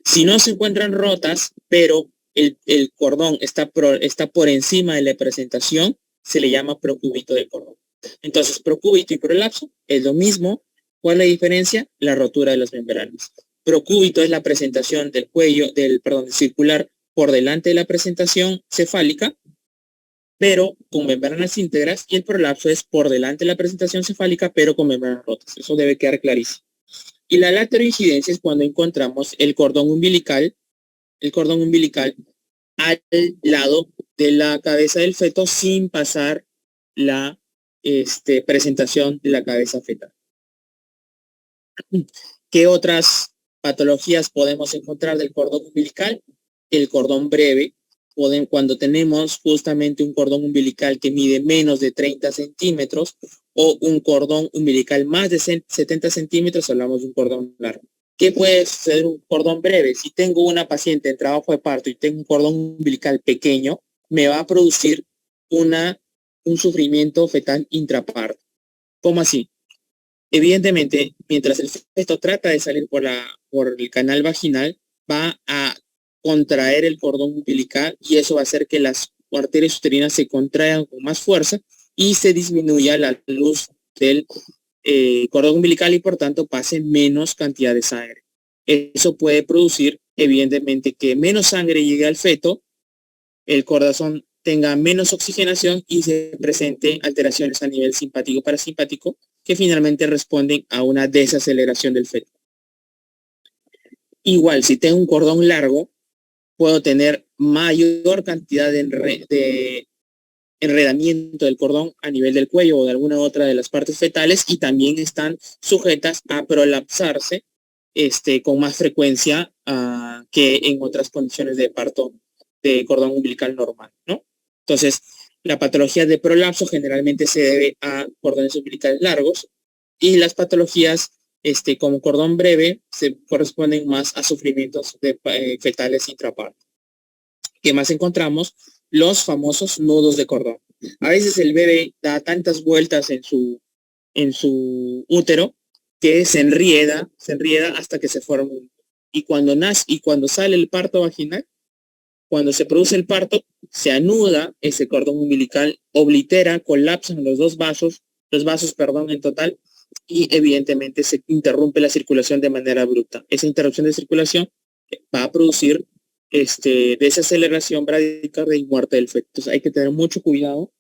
Si no se encuentran rotas, pero el cordón está por encima de la presentación, se le llama procúbito de cordón. Entonces, procúbito y prolapso es lo mismo. ¿Cuál es la diferencia? La rotura de las membranas. Procúbito es la presentación del cuello, del circular por delante de la presentación cefálica, pero con membranas íntegras, y el prolapso es por delante de la presentación cefálica, pero con membranas rotas. Eso debe quedar clarísimo. Y la lateroincidencia es cuando encontramos el cordón umbilical al lado de la cabeza del feto sin pasar la presentación de la cabeza fetal. ¿Qué otras patologías podemos encontrar del cordón umbilical? El cordón breve. Cuando tenemos justamente un cordón umbilical que mide menos de 30 centímetros o un cordón umbilical más de 70 centímetros, hablamos de un cordón largo. ¿Qué puede ser un cordón breve? Si tengo una paciente en trabajo de parto y tengo un cordón umbilical pequeño, me va a producir un sufrimiento fetal intraparto. ¿Cómo así? Evidentemente, mientras el feto trata de salir por el canal vaginal, va a contraer el cordón umbilical y eso va a hacer que las arterias uterinas se contraigan con más fuerza y se disminuya la luz del cordón umbilical y por tanto pase menos cantidad de sangre. Eso puede producir, evidentemente, que menos sangre llegue al feto, el corazón tenga menos oxigenación y se presente alteraciones a nivel simpático parasimpático que finalmente responden a una desaceleración del feto. Igual, si tengo un cordón largo, puedo tener mayor cantidad de enredamiento del cordón a nivel del cuello o de alguna otra de las partes fetales y también están sujetas a prolapsarse con más frecuencia que en otras condiciones de parto de cordón umbilical normal, ¿no? Entonces, la patología de prolapso generalmente se debe a cordones umbilicales largos y las patologías como cordón breve se corresponden más a sufrimientos fetales intraparto. ¿Qué más encontramos? Los famosos nudos de cordón. A veces el bebé da tantas vueltas en su útero que se enrieda hasta que se forma un nudo. Y cuando nace y cuando sale el parto vaginal, cuando se produce el parto, se anuda ese cordón umbilical, oblitera, colapsan los vasos en total, y evidentemente se interrumpe la circulación de manera abrupta. Esa interrupción de circulación va a producir desaceleración bradicardia y muerte del feto. Entonces hay que tener mucho cuidado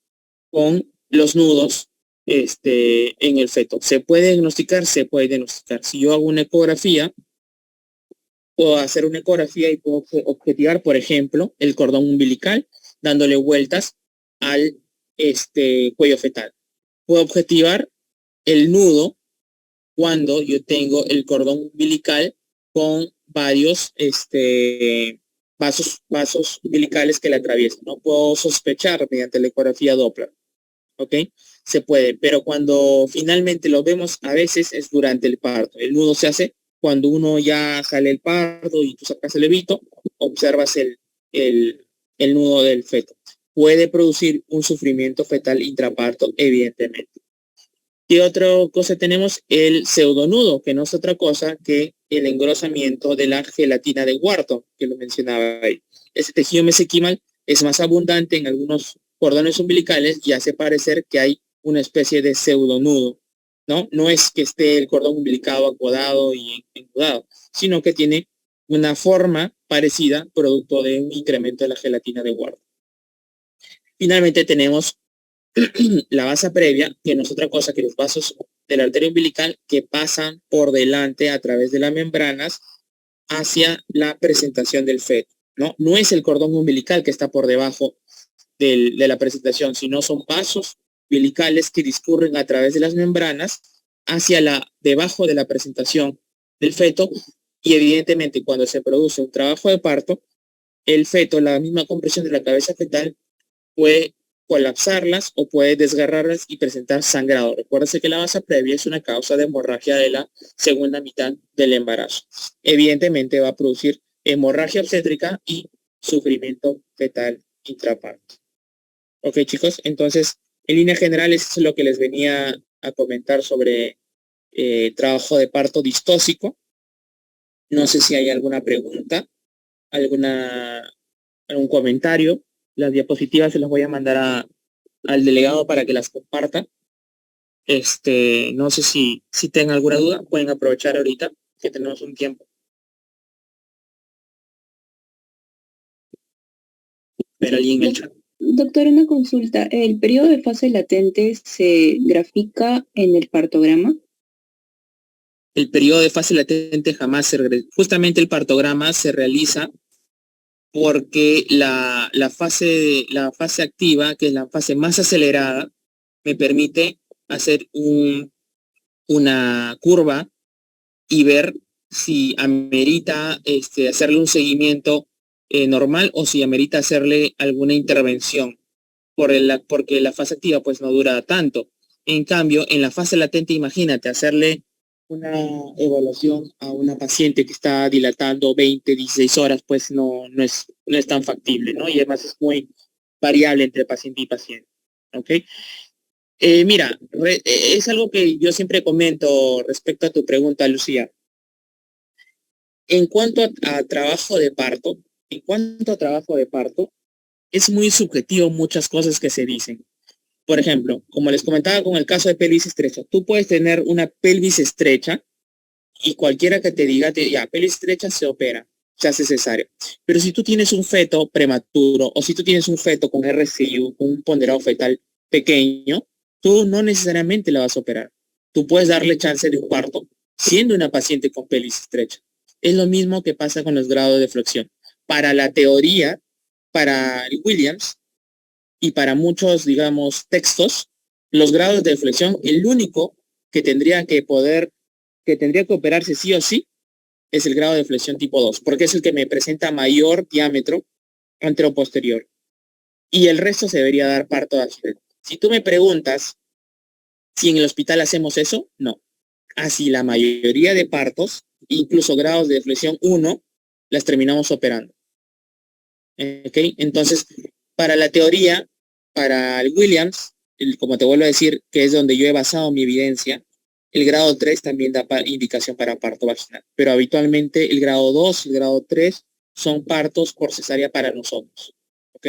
con los nudos en el feto. ¿Se puede diagnosticar? Se puede diagnosticar. Si yo hago una ecografía, puedo hacer una ecografía y puedo objetivar, por ejemplo, el cordón umbilical, dándole vueltas al cuello fetal. Puedo objetivar el nudo cuando yo tengo el cordón umbilical con varios vasos umbilicales que le atraviesan. No puedo sospechar mediante la ecografía Doppler. ¿Ok? Se puede, pero cuando finalmente lo vemos, a veces es durante el parto. El nudo se hace cuando uno ya sale el parto y tú sacas el levito, observas el nudo del feto. Puede producir un sufrimiento fetal intraparto, evidentemente. ¿Qué otra cosa tenemos? El pseudonudo, que no es otra cosa que el engrosamiento de la gelatina de Wharton, que lo mencionaba ahí. Ese tejido mesenquimal es más abundante en algunos cordones umbilicales y hace parecer que hay una especie de pseudonudo, ¿no? No es que esté el cordón umbilical acodado y enudado, sino que tiene una forma parecida producto de un incremento de la gelatina de Wharton. Finalmente tenemos la vasa previa, que no es otra cosa que los vasos de la arteria umbilical que pasan por delante a través de las membranas hacia la presentación del feto, ¿no? No es el cordón umbilical que está por debajo de la presentación, sino son vasos umbilicales que discurren a través de las membranas hacia debajo de la presentación del feto y evidentemente cuando se produce un trabajo de parto, el feto, la misma compresión de la cabeza fetal puede colapsarlas o puede desgarrarlas y presentar sangrado. Recuérdese que la vasa previa es una causa de hemorragia de la segunda mitad del embarazo. Evidentemente va a producir hemorragia obstétrica y sufrimiento fetal intraparto. Ok, chicos, entonces, en línea general, eso es lo que les venía a comentar sobre trabajo de parto distóxico. No sé si hay alguna pregunta, algún comentario. Las diapositivas se las voy a mandar al delegado para que las comparta. No sé si tengan alguna duda, pueden aprovechar ahorita que tenemos un tiempo. Pero alguien en el chat. Doctor, una consulta. ¿El periodo de fase latente se grafica en el partograma? el periodo de fase latente jamás se regresa. Justamente el partograma se realiza porque la fase activa, que es la fase más acelerada, me permite hacer una curva y ver si amerita hacerle un seguimiento normal o si amerita hacerle alguna intervención, porque la fase activa pues no dura tanto. En cambio, en la fase latente, imagínate, hacerle una evaluación a una paciente que está dilatando 20, 16 horas, pues no es tan factible, ¿no? Y además es muy variable entre paciente y paciente, ¿ok? Mira, es algo que yo siempre comento respecto a tu pregunta, Lucía. En cuanto a trabajo de parto, es muy subjetivo muchas cosas que se dicen. Por ejemplo, como les comentaba con el caso de pelvis estrecha, tú puedes tener una pelvis estrecha y cualquiera que te diga, ya, pelvis estrecha se opera, se hace cesárea. Pero si tú tienes un feto prematuro o si tú tienes un feto con RCU, un ponderado fetal pequeño, tú no necesariamente la vas a operar. Tú puedes darle chance de un parto siendo una paciente con pelvis estrecha. Es lo mismo que pasa con los grados de flexión. Para la teoría, para el Williams y para muchos, digamos, textos, los grados de flexión, el único que tendría que operarse sí o sí, es el grado de flexión tipo 2, porque es el que me presenta mayor diámetro anteroposterior. Y el resto se debería dar parto vaginal. Si tú me preguntas si en el hospital hacemos eso, no. Así la mayoría de partos, incluso grados de flexión 1, las terminamos operando. ¿Ok? Entonces, para la teoría, para el Williams, como te vuelvo a decir, que es donde yo he basado mi evidencia, el grado 3 también da indicación para parto vaginal. Pero habitualmente el grado 2 y el grado 3 son partos por cesárea para nosotros. ¿Ok?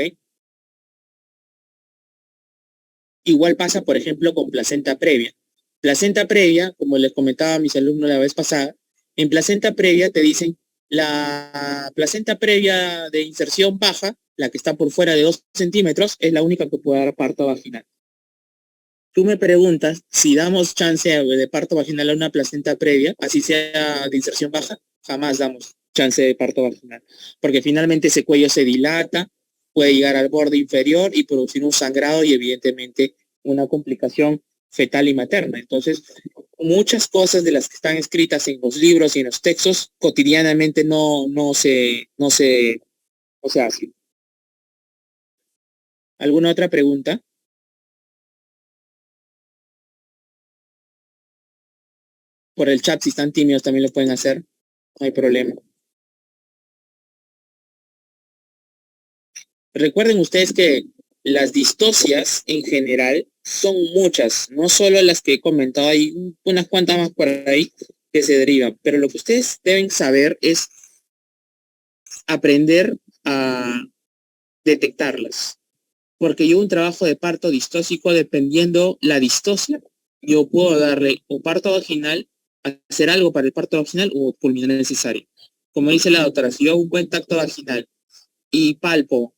Igual pasa, por ejemplo, con placenta previa. Placenta previa, como les comentaba a mis alumnos la vez pasada, en placenta previa te dicen la placenta previa de inserción baja, la que está por fuera de 2 centímetros, es la única que puede dar parto vaginal. Tú me preguntas si damos chance de parto vaginal a una placenta previa, así sea de inserción baja, jamás damos chance de parto vaginal, porque finalmente ese cuello se dilata, puede llegar al borde inferior y producir un sangrado y evidentemente una complicación fetal y materna. Entonces, muchas cosas de las que están escritas en los libros y en los textos cotidianamente no se hacen. ¿Alguna otra pregunta? Por el chat, si están tímidos, también lo pueden hacer. No hay problema. Recuerden ustedes que las distocias en general son muchas, no solo las que he comentado, hay unas cuantas más por ahí que se derivan, pero lo que ustedes deben saber es aprender a detectarlas. Porque yo un trabajo de parto distóxico, dependiendo la distosia, yo puedo darle o parto vaginal, hacer algo para el parto vaginal o pulmonar necesario. Como dice la doctora, si yo hago un buen tacto vaginal y palpo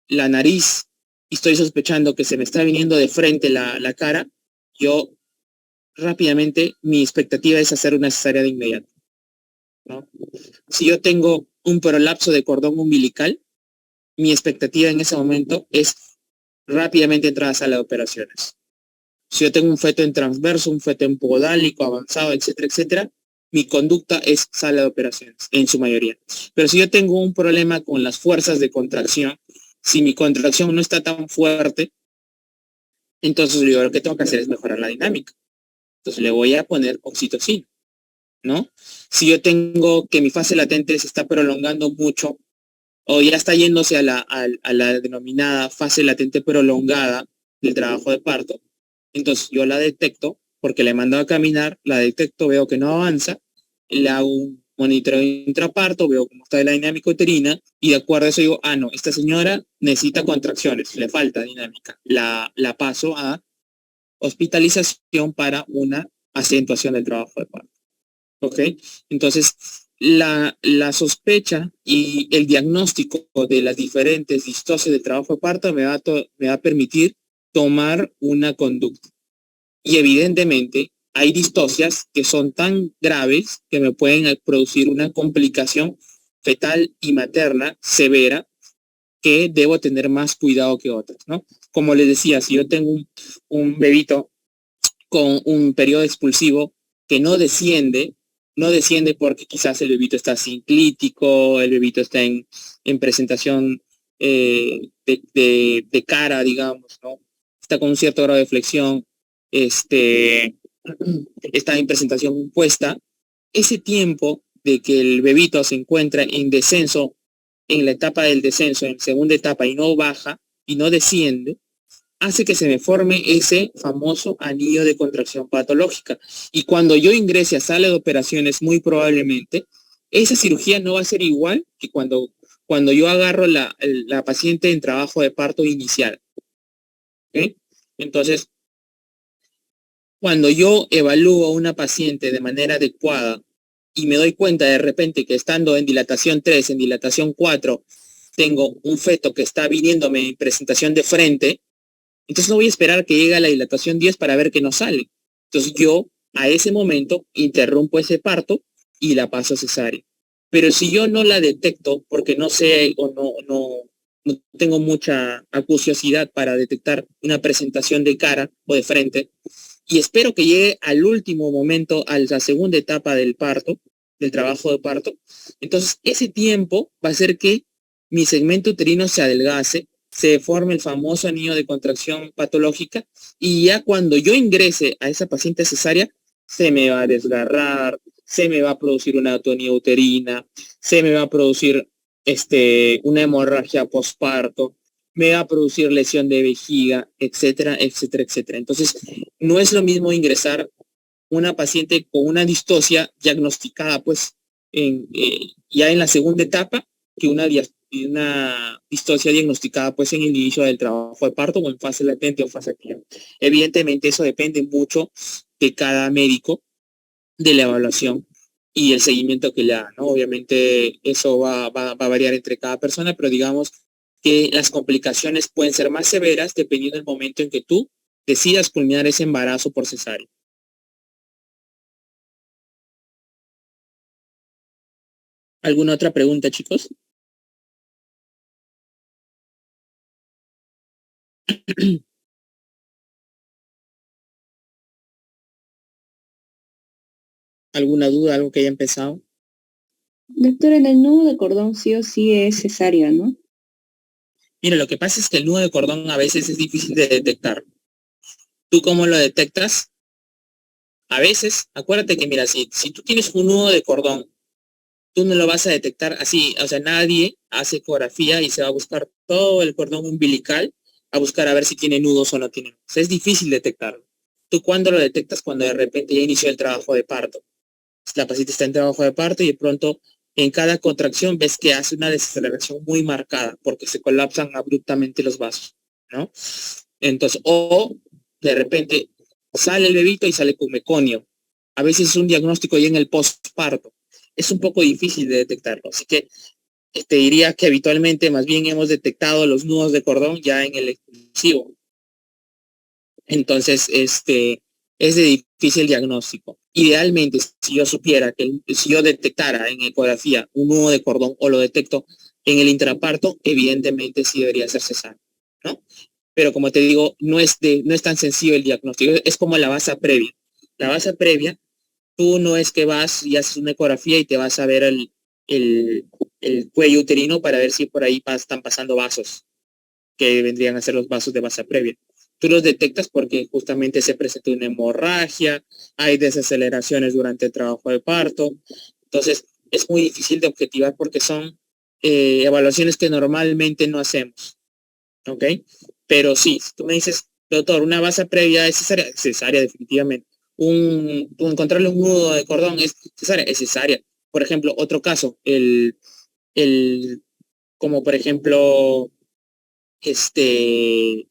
la nariz y estoy sospechando que se me está viniendo de frente la cara, yo rápidamente mi expectativa es hacer una cesárea de inmediato, ¿no? Si yo tengo un prolapso de cordón umbilical, mi expectativa en ese momento es rápidamente entrar a la sala de operaciones. Si yo tengo un feto en transverso, un feto en podálico, avanzado, etcétera, etcétera, mi conducta es sala de operaciones, en su mayoría. Pero si yo tengo un problema con las fuerzas de contracción, si mi contracción no está tan fuerte, entonces yo lo que tengo que hacer es mejorar la dinámica. Entonces le voy a poner oxitocina, ¿no? Si yo tengo que mi fase latente se está prolongando mucho, o ya está yéndose a la denominada fase latente prolongada del trabajo de parto, entonces yo la detecto, porque le mando a caminar, la detecto, veo que no avanza, le hago un monitoreo intraparto, veo cómo está la dinámica uterina, y de acuerdo a eso digo, no, esta señora necesita contracciones, le falta dinámica. La paso a hospitalización para una acentuación del trabajo de parto. ¿Ok? Entonces, la sospecha y el diagnóstico de las diferentes distocias del trabajo de parto me va a permitir tomar una conducta. Y evidentemente, hay distocias que son tan graves que me pueden producir una complicación fetal y materna severa que debo tener más cuidado que otras, ¿no? Como les decía, si yo tengo un bebito con un periodo expulsivo que no desciende porque quizás el bebito está sinclítico, el bebito está en presentación de cara, digamos, ¿no? Está con un cierto grado de flexión, está en presentación compuesta. Ese tiempo de que el bebito se encuentra en descenso, en la etapa del descenso, en segunda etapa, y no baja, y no desciende, hace que se me forme ese famoso anillo de contracción patológica. Y cuando yo ingrese a sala de operaciones, muy probablemente, esa cirugía no va a ser igual que cuando yo agarro la paciente en trabajo de parto inicial. ¿Okay? Entonces, cuando yo evalúo a una paciente de manera adecuada y me doy cuenta de repente que estando en dilatación 3, en dilatación 4, tengo un feto que está viniéndome en presentación de frente, entonces no voy a esperar que llegue a la dilatación 10 para ver que no sale. Entonces yo a ese momento interrumpo ese parto y la paso a cesárea. Pero si yo no la detecto porque no sé o no tengo mucha acuciosidad para detectar una presentación de cara o de frente, y espero que llegue al último momento, a la segunda etapa del parto, del trabajo de parto, entonces ese tiempo va a hacer que mi segmento uterino se adelgace, se forme el famoso anillo de contracción patológica, y ya cuando yo ingrese a esa paciente cesárea, se me va a desgarrar, se me va a producir una atonía uterina, se me va a producir una hemorragia posparto, me va a producir lesión de vejiga, etcétera, etcétera, etcétera. Entonces, no es lo mismo ingresar una paciente con una distocia diagnosticada, pues, ya en la segunda etapa, que una distocia diagnosticada, pues, en el inicio del trabajo de parto o en fase latente o fase activa. Evidentemente, eso depende mucho de cada médico, de la evaluación y el seguimiento que le da, ¿no? Obviamente, eso va a variar entre cada persona, pero digamos que las complicaciones pueden ser más severas dependiendo del momento en que tú decidas culminar ese embarazo por cesárea. ¿Alguna otra pregunta, chicos? ¿Alguna duda, algo que haya empezado? Doctor, en el nudo de cordón sí o sí es cesárea, ¿no? Mira, lo que pasa es que el nudo de cordón a veces es difícil de detectar. ¿Tú cómo lo detectas? A veces, acuérdate que mira, si tú tienes un nudo de cordón, tú no lo vas a detectar así, o sea, nadie hace ecografía y se va a buscar todo el cordón umbilical a buscar a ver si tiene nudos o no tiene nudos. Es difícil detectarlo. ¿Tú cuándo lo detectas? Cuando de repente ya inició el trabajo de parto. La paciente está en trabajo de parto y de pronto en cada contracción ves que hace una desaceleración muy marcada porque se colapsan abruptamente los vasos, ¿no? Entonces, o de repente sale el bebito y sale con meconio. A veces es un diagnóstico ya en el postparto. Es un poco difícil de detectarlo. Así que te diría que habitualmente más bien hemos detectado los nudos de cordón ya en el expulsivo. Entonces, es de difícil diagnóstico. Idealmente, si yo supiera si yo detectara en ecografía un nudo de cordón o lo detecto en el intraparto, evidentemente sí debería ser cesárea, ¿no? Pero como te digo, no es tan sencillo el diagnóstico, es como la base previa. La base previa, tú no es que vas y haces una ecografía y te vas a ver el, el cuello uterino para ver si por ahí están pasando vasos, que vendrían a ser los vasos de base previa. Tú los detectas porque justamente se presenta una hemorragia, hay desaceleraciones durante el trabajo de parto. Entonces, es muy difícil de objetivar porque son evaluaciones que normalmente no hacemos. ¿Ok? Pero sí, si tú me dices, doctor, una base previa es cesárea, cesárea definitivamente. Encontrarle un nudo de cordón es cesárea, es cesárea. Por ejemplo, otro caso, el como por ejemplo, este,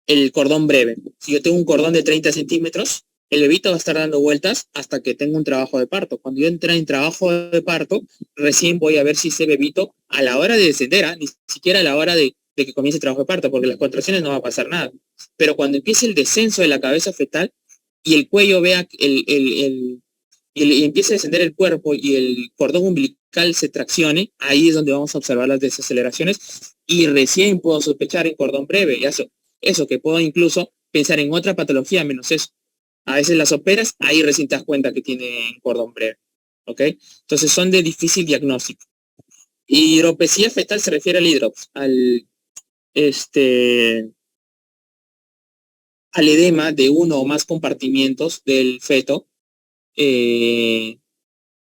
el cordón breve. Si yo tengo un cordón de 30 centímetros, el bebito va a estar dando vueltas hasta que tenga un trabajo de parto. Cuando yo entre en trabajo de parto, recién voy a ver si ese bebito, a la hora de descender, ni siquiera a la hora de que comience el trabajo de parto, porque las contracciones no va a pasar nada. Pero cuando empiece el descenso de la cabeza fetal, y el cuello vea y empiece a descender el cuerpo y el cordón umbilical se traccione, ahí es donde vamos a observar las desaceleraciones y recién puedo sospechar en cordón breve. Y eso que puedo incluso pensar en otra patología menos eso. A veces las operas, ahí recién te das cuenta que tiene cordón breve. ¿Ok? Entonces son de difícil diagnóstico. Y hidropesía fetal se refiere al hidrops, al edema de uno o más compartimientos del feto,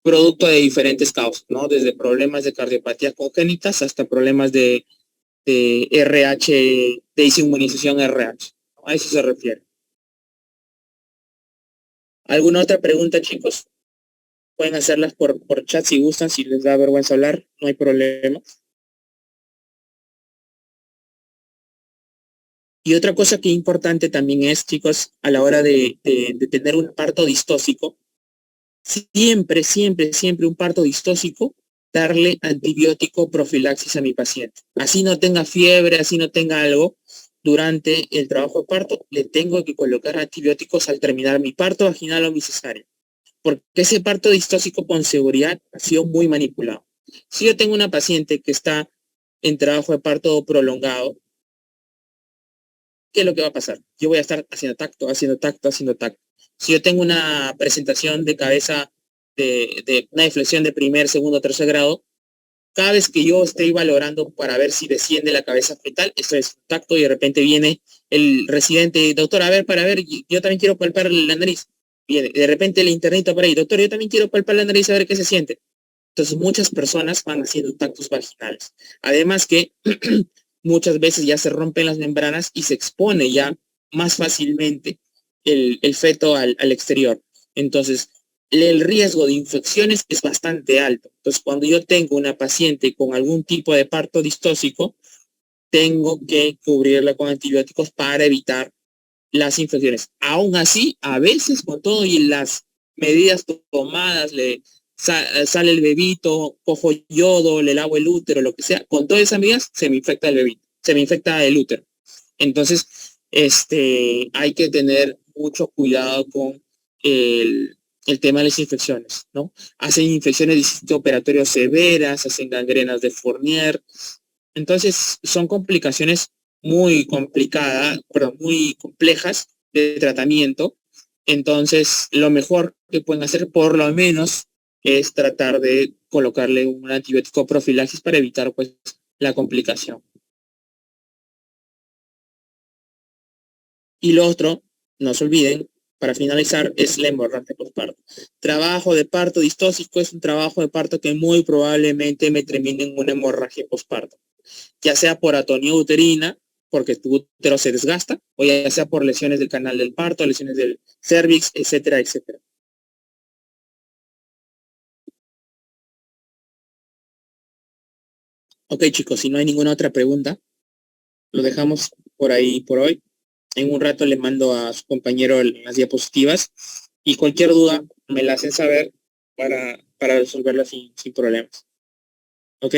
producto de diferentes causas, ¿no? Desde problemas de cardiopatía congénitas hasta problemas de RH, de desinmunización RH. A eso se refiere. ¿Alguna otra pregunta, chicos? Pueden hacerlas por chat si gustan, si les da vergüenza hablar, no hay problema. Y otra cosa que es importante también es, chicos, a la hora de tener un parto distóxico, siempre, siempre, siempre un parto distóxico, darle antibiótico profilaxis a mi paciente. Así no tenga fiebre, así no tenga algo, durante el trabajo de parto, le tengo que colocar antibióticos al terminar mi parto vaginal o mi cesárea. Porque ese parto distóxico con seguridad ha sido muy manipulado. Si yo tengo una paciente que está en trabajo de parto prolongado, ¿qué es lo que va a pasar? Yo voy a estar haciendo tacto, haciendo tacto, haciendo tacto. Si yo tengo una presentación de cabeza de una deflexión de primer, segundo, tercer grado, cada vez que yo estoy valorando para ver si desciende la cabeza fetal, estoy en tacto y de repente viene el residente, doctor, a ver, para ver, yo también quiero palpar la nariz. Viene, de repente el internito por ahí, doctor, yo también quiero palpar la nariz a ver qué se siente. Entonces muchas personas van haciendo tactos vaginales. Además que muchas veces ya se rompen las membranas y se expone ya más fácilmente el feto al exterior. Entonces, el riesgo de infecciones es bastante alto. Entonces, cuando yo tengo una paciente con algún tipo de parto distóxico, tengo que cubrirla con antibióticos para evitar las infecciones. Aún así, a veces con todo y las medidas tomadas, sale el bebito, cojo yodo, le lavo el útero, lo que sea, con todas esas medidas se me infecta el bebito, se me infecta el útero. Entonces, hay que tener mucho cuidado con el tema de las infecciones, ¿no? Hacen infecciones de sitio operatorio severas, hacen gangrenas de Fournier. Entonces, son complicaciones muy complicadas, pero muy complejas de tratamiento. Entonces, lo mejor que pueden hacer, por lo menos, es tratar de colocarle un antibiótico profilaxis para evitar, pues, la complicación. Y lo otro, no se olviden, para finalizar, es la hemorragia postparto. Trabajo de parto distóxico es un trabajo de parto que muy probablemente me termine en una hemorragia postparto, ya sea por atonía uterina, porque tu útero se desgasta, o ya sea por lesiones del canal del parto, lesiones del cervix, etcétera, etcétera. Ok, chicos, si no hay ninguna otra pregunta, lo dejamos por ahí por hoy. En un rato le mando a su compañero las diapositivas y cualquier duda me la hacen saber para resolverla sin problemas. ¿Ok?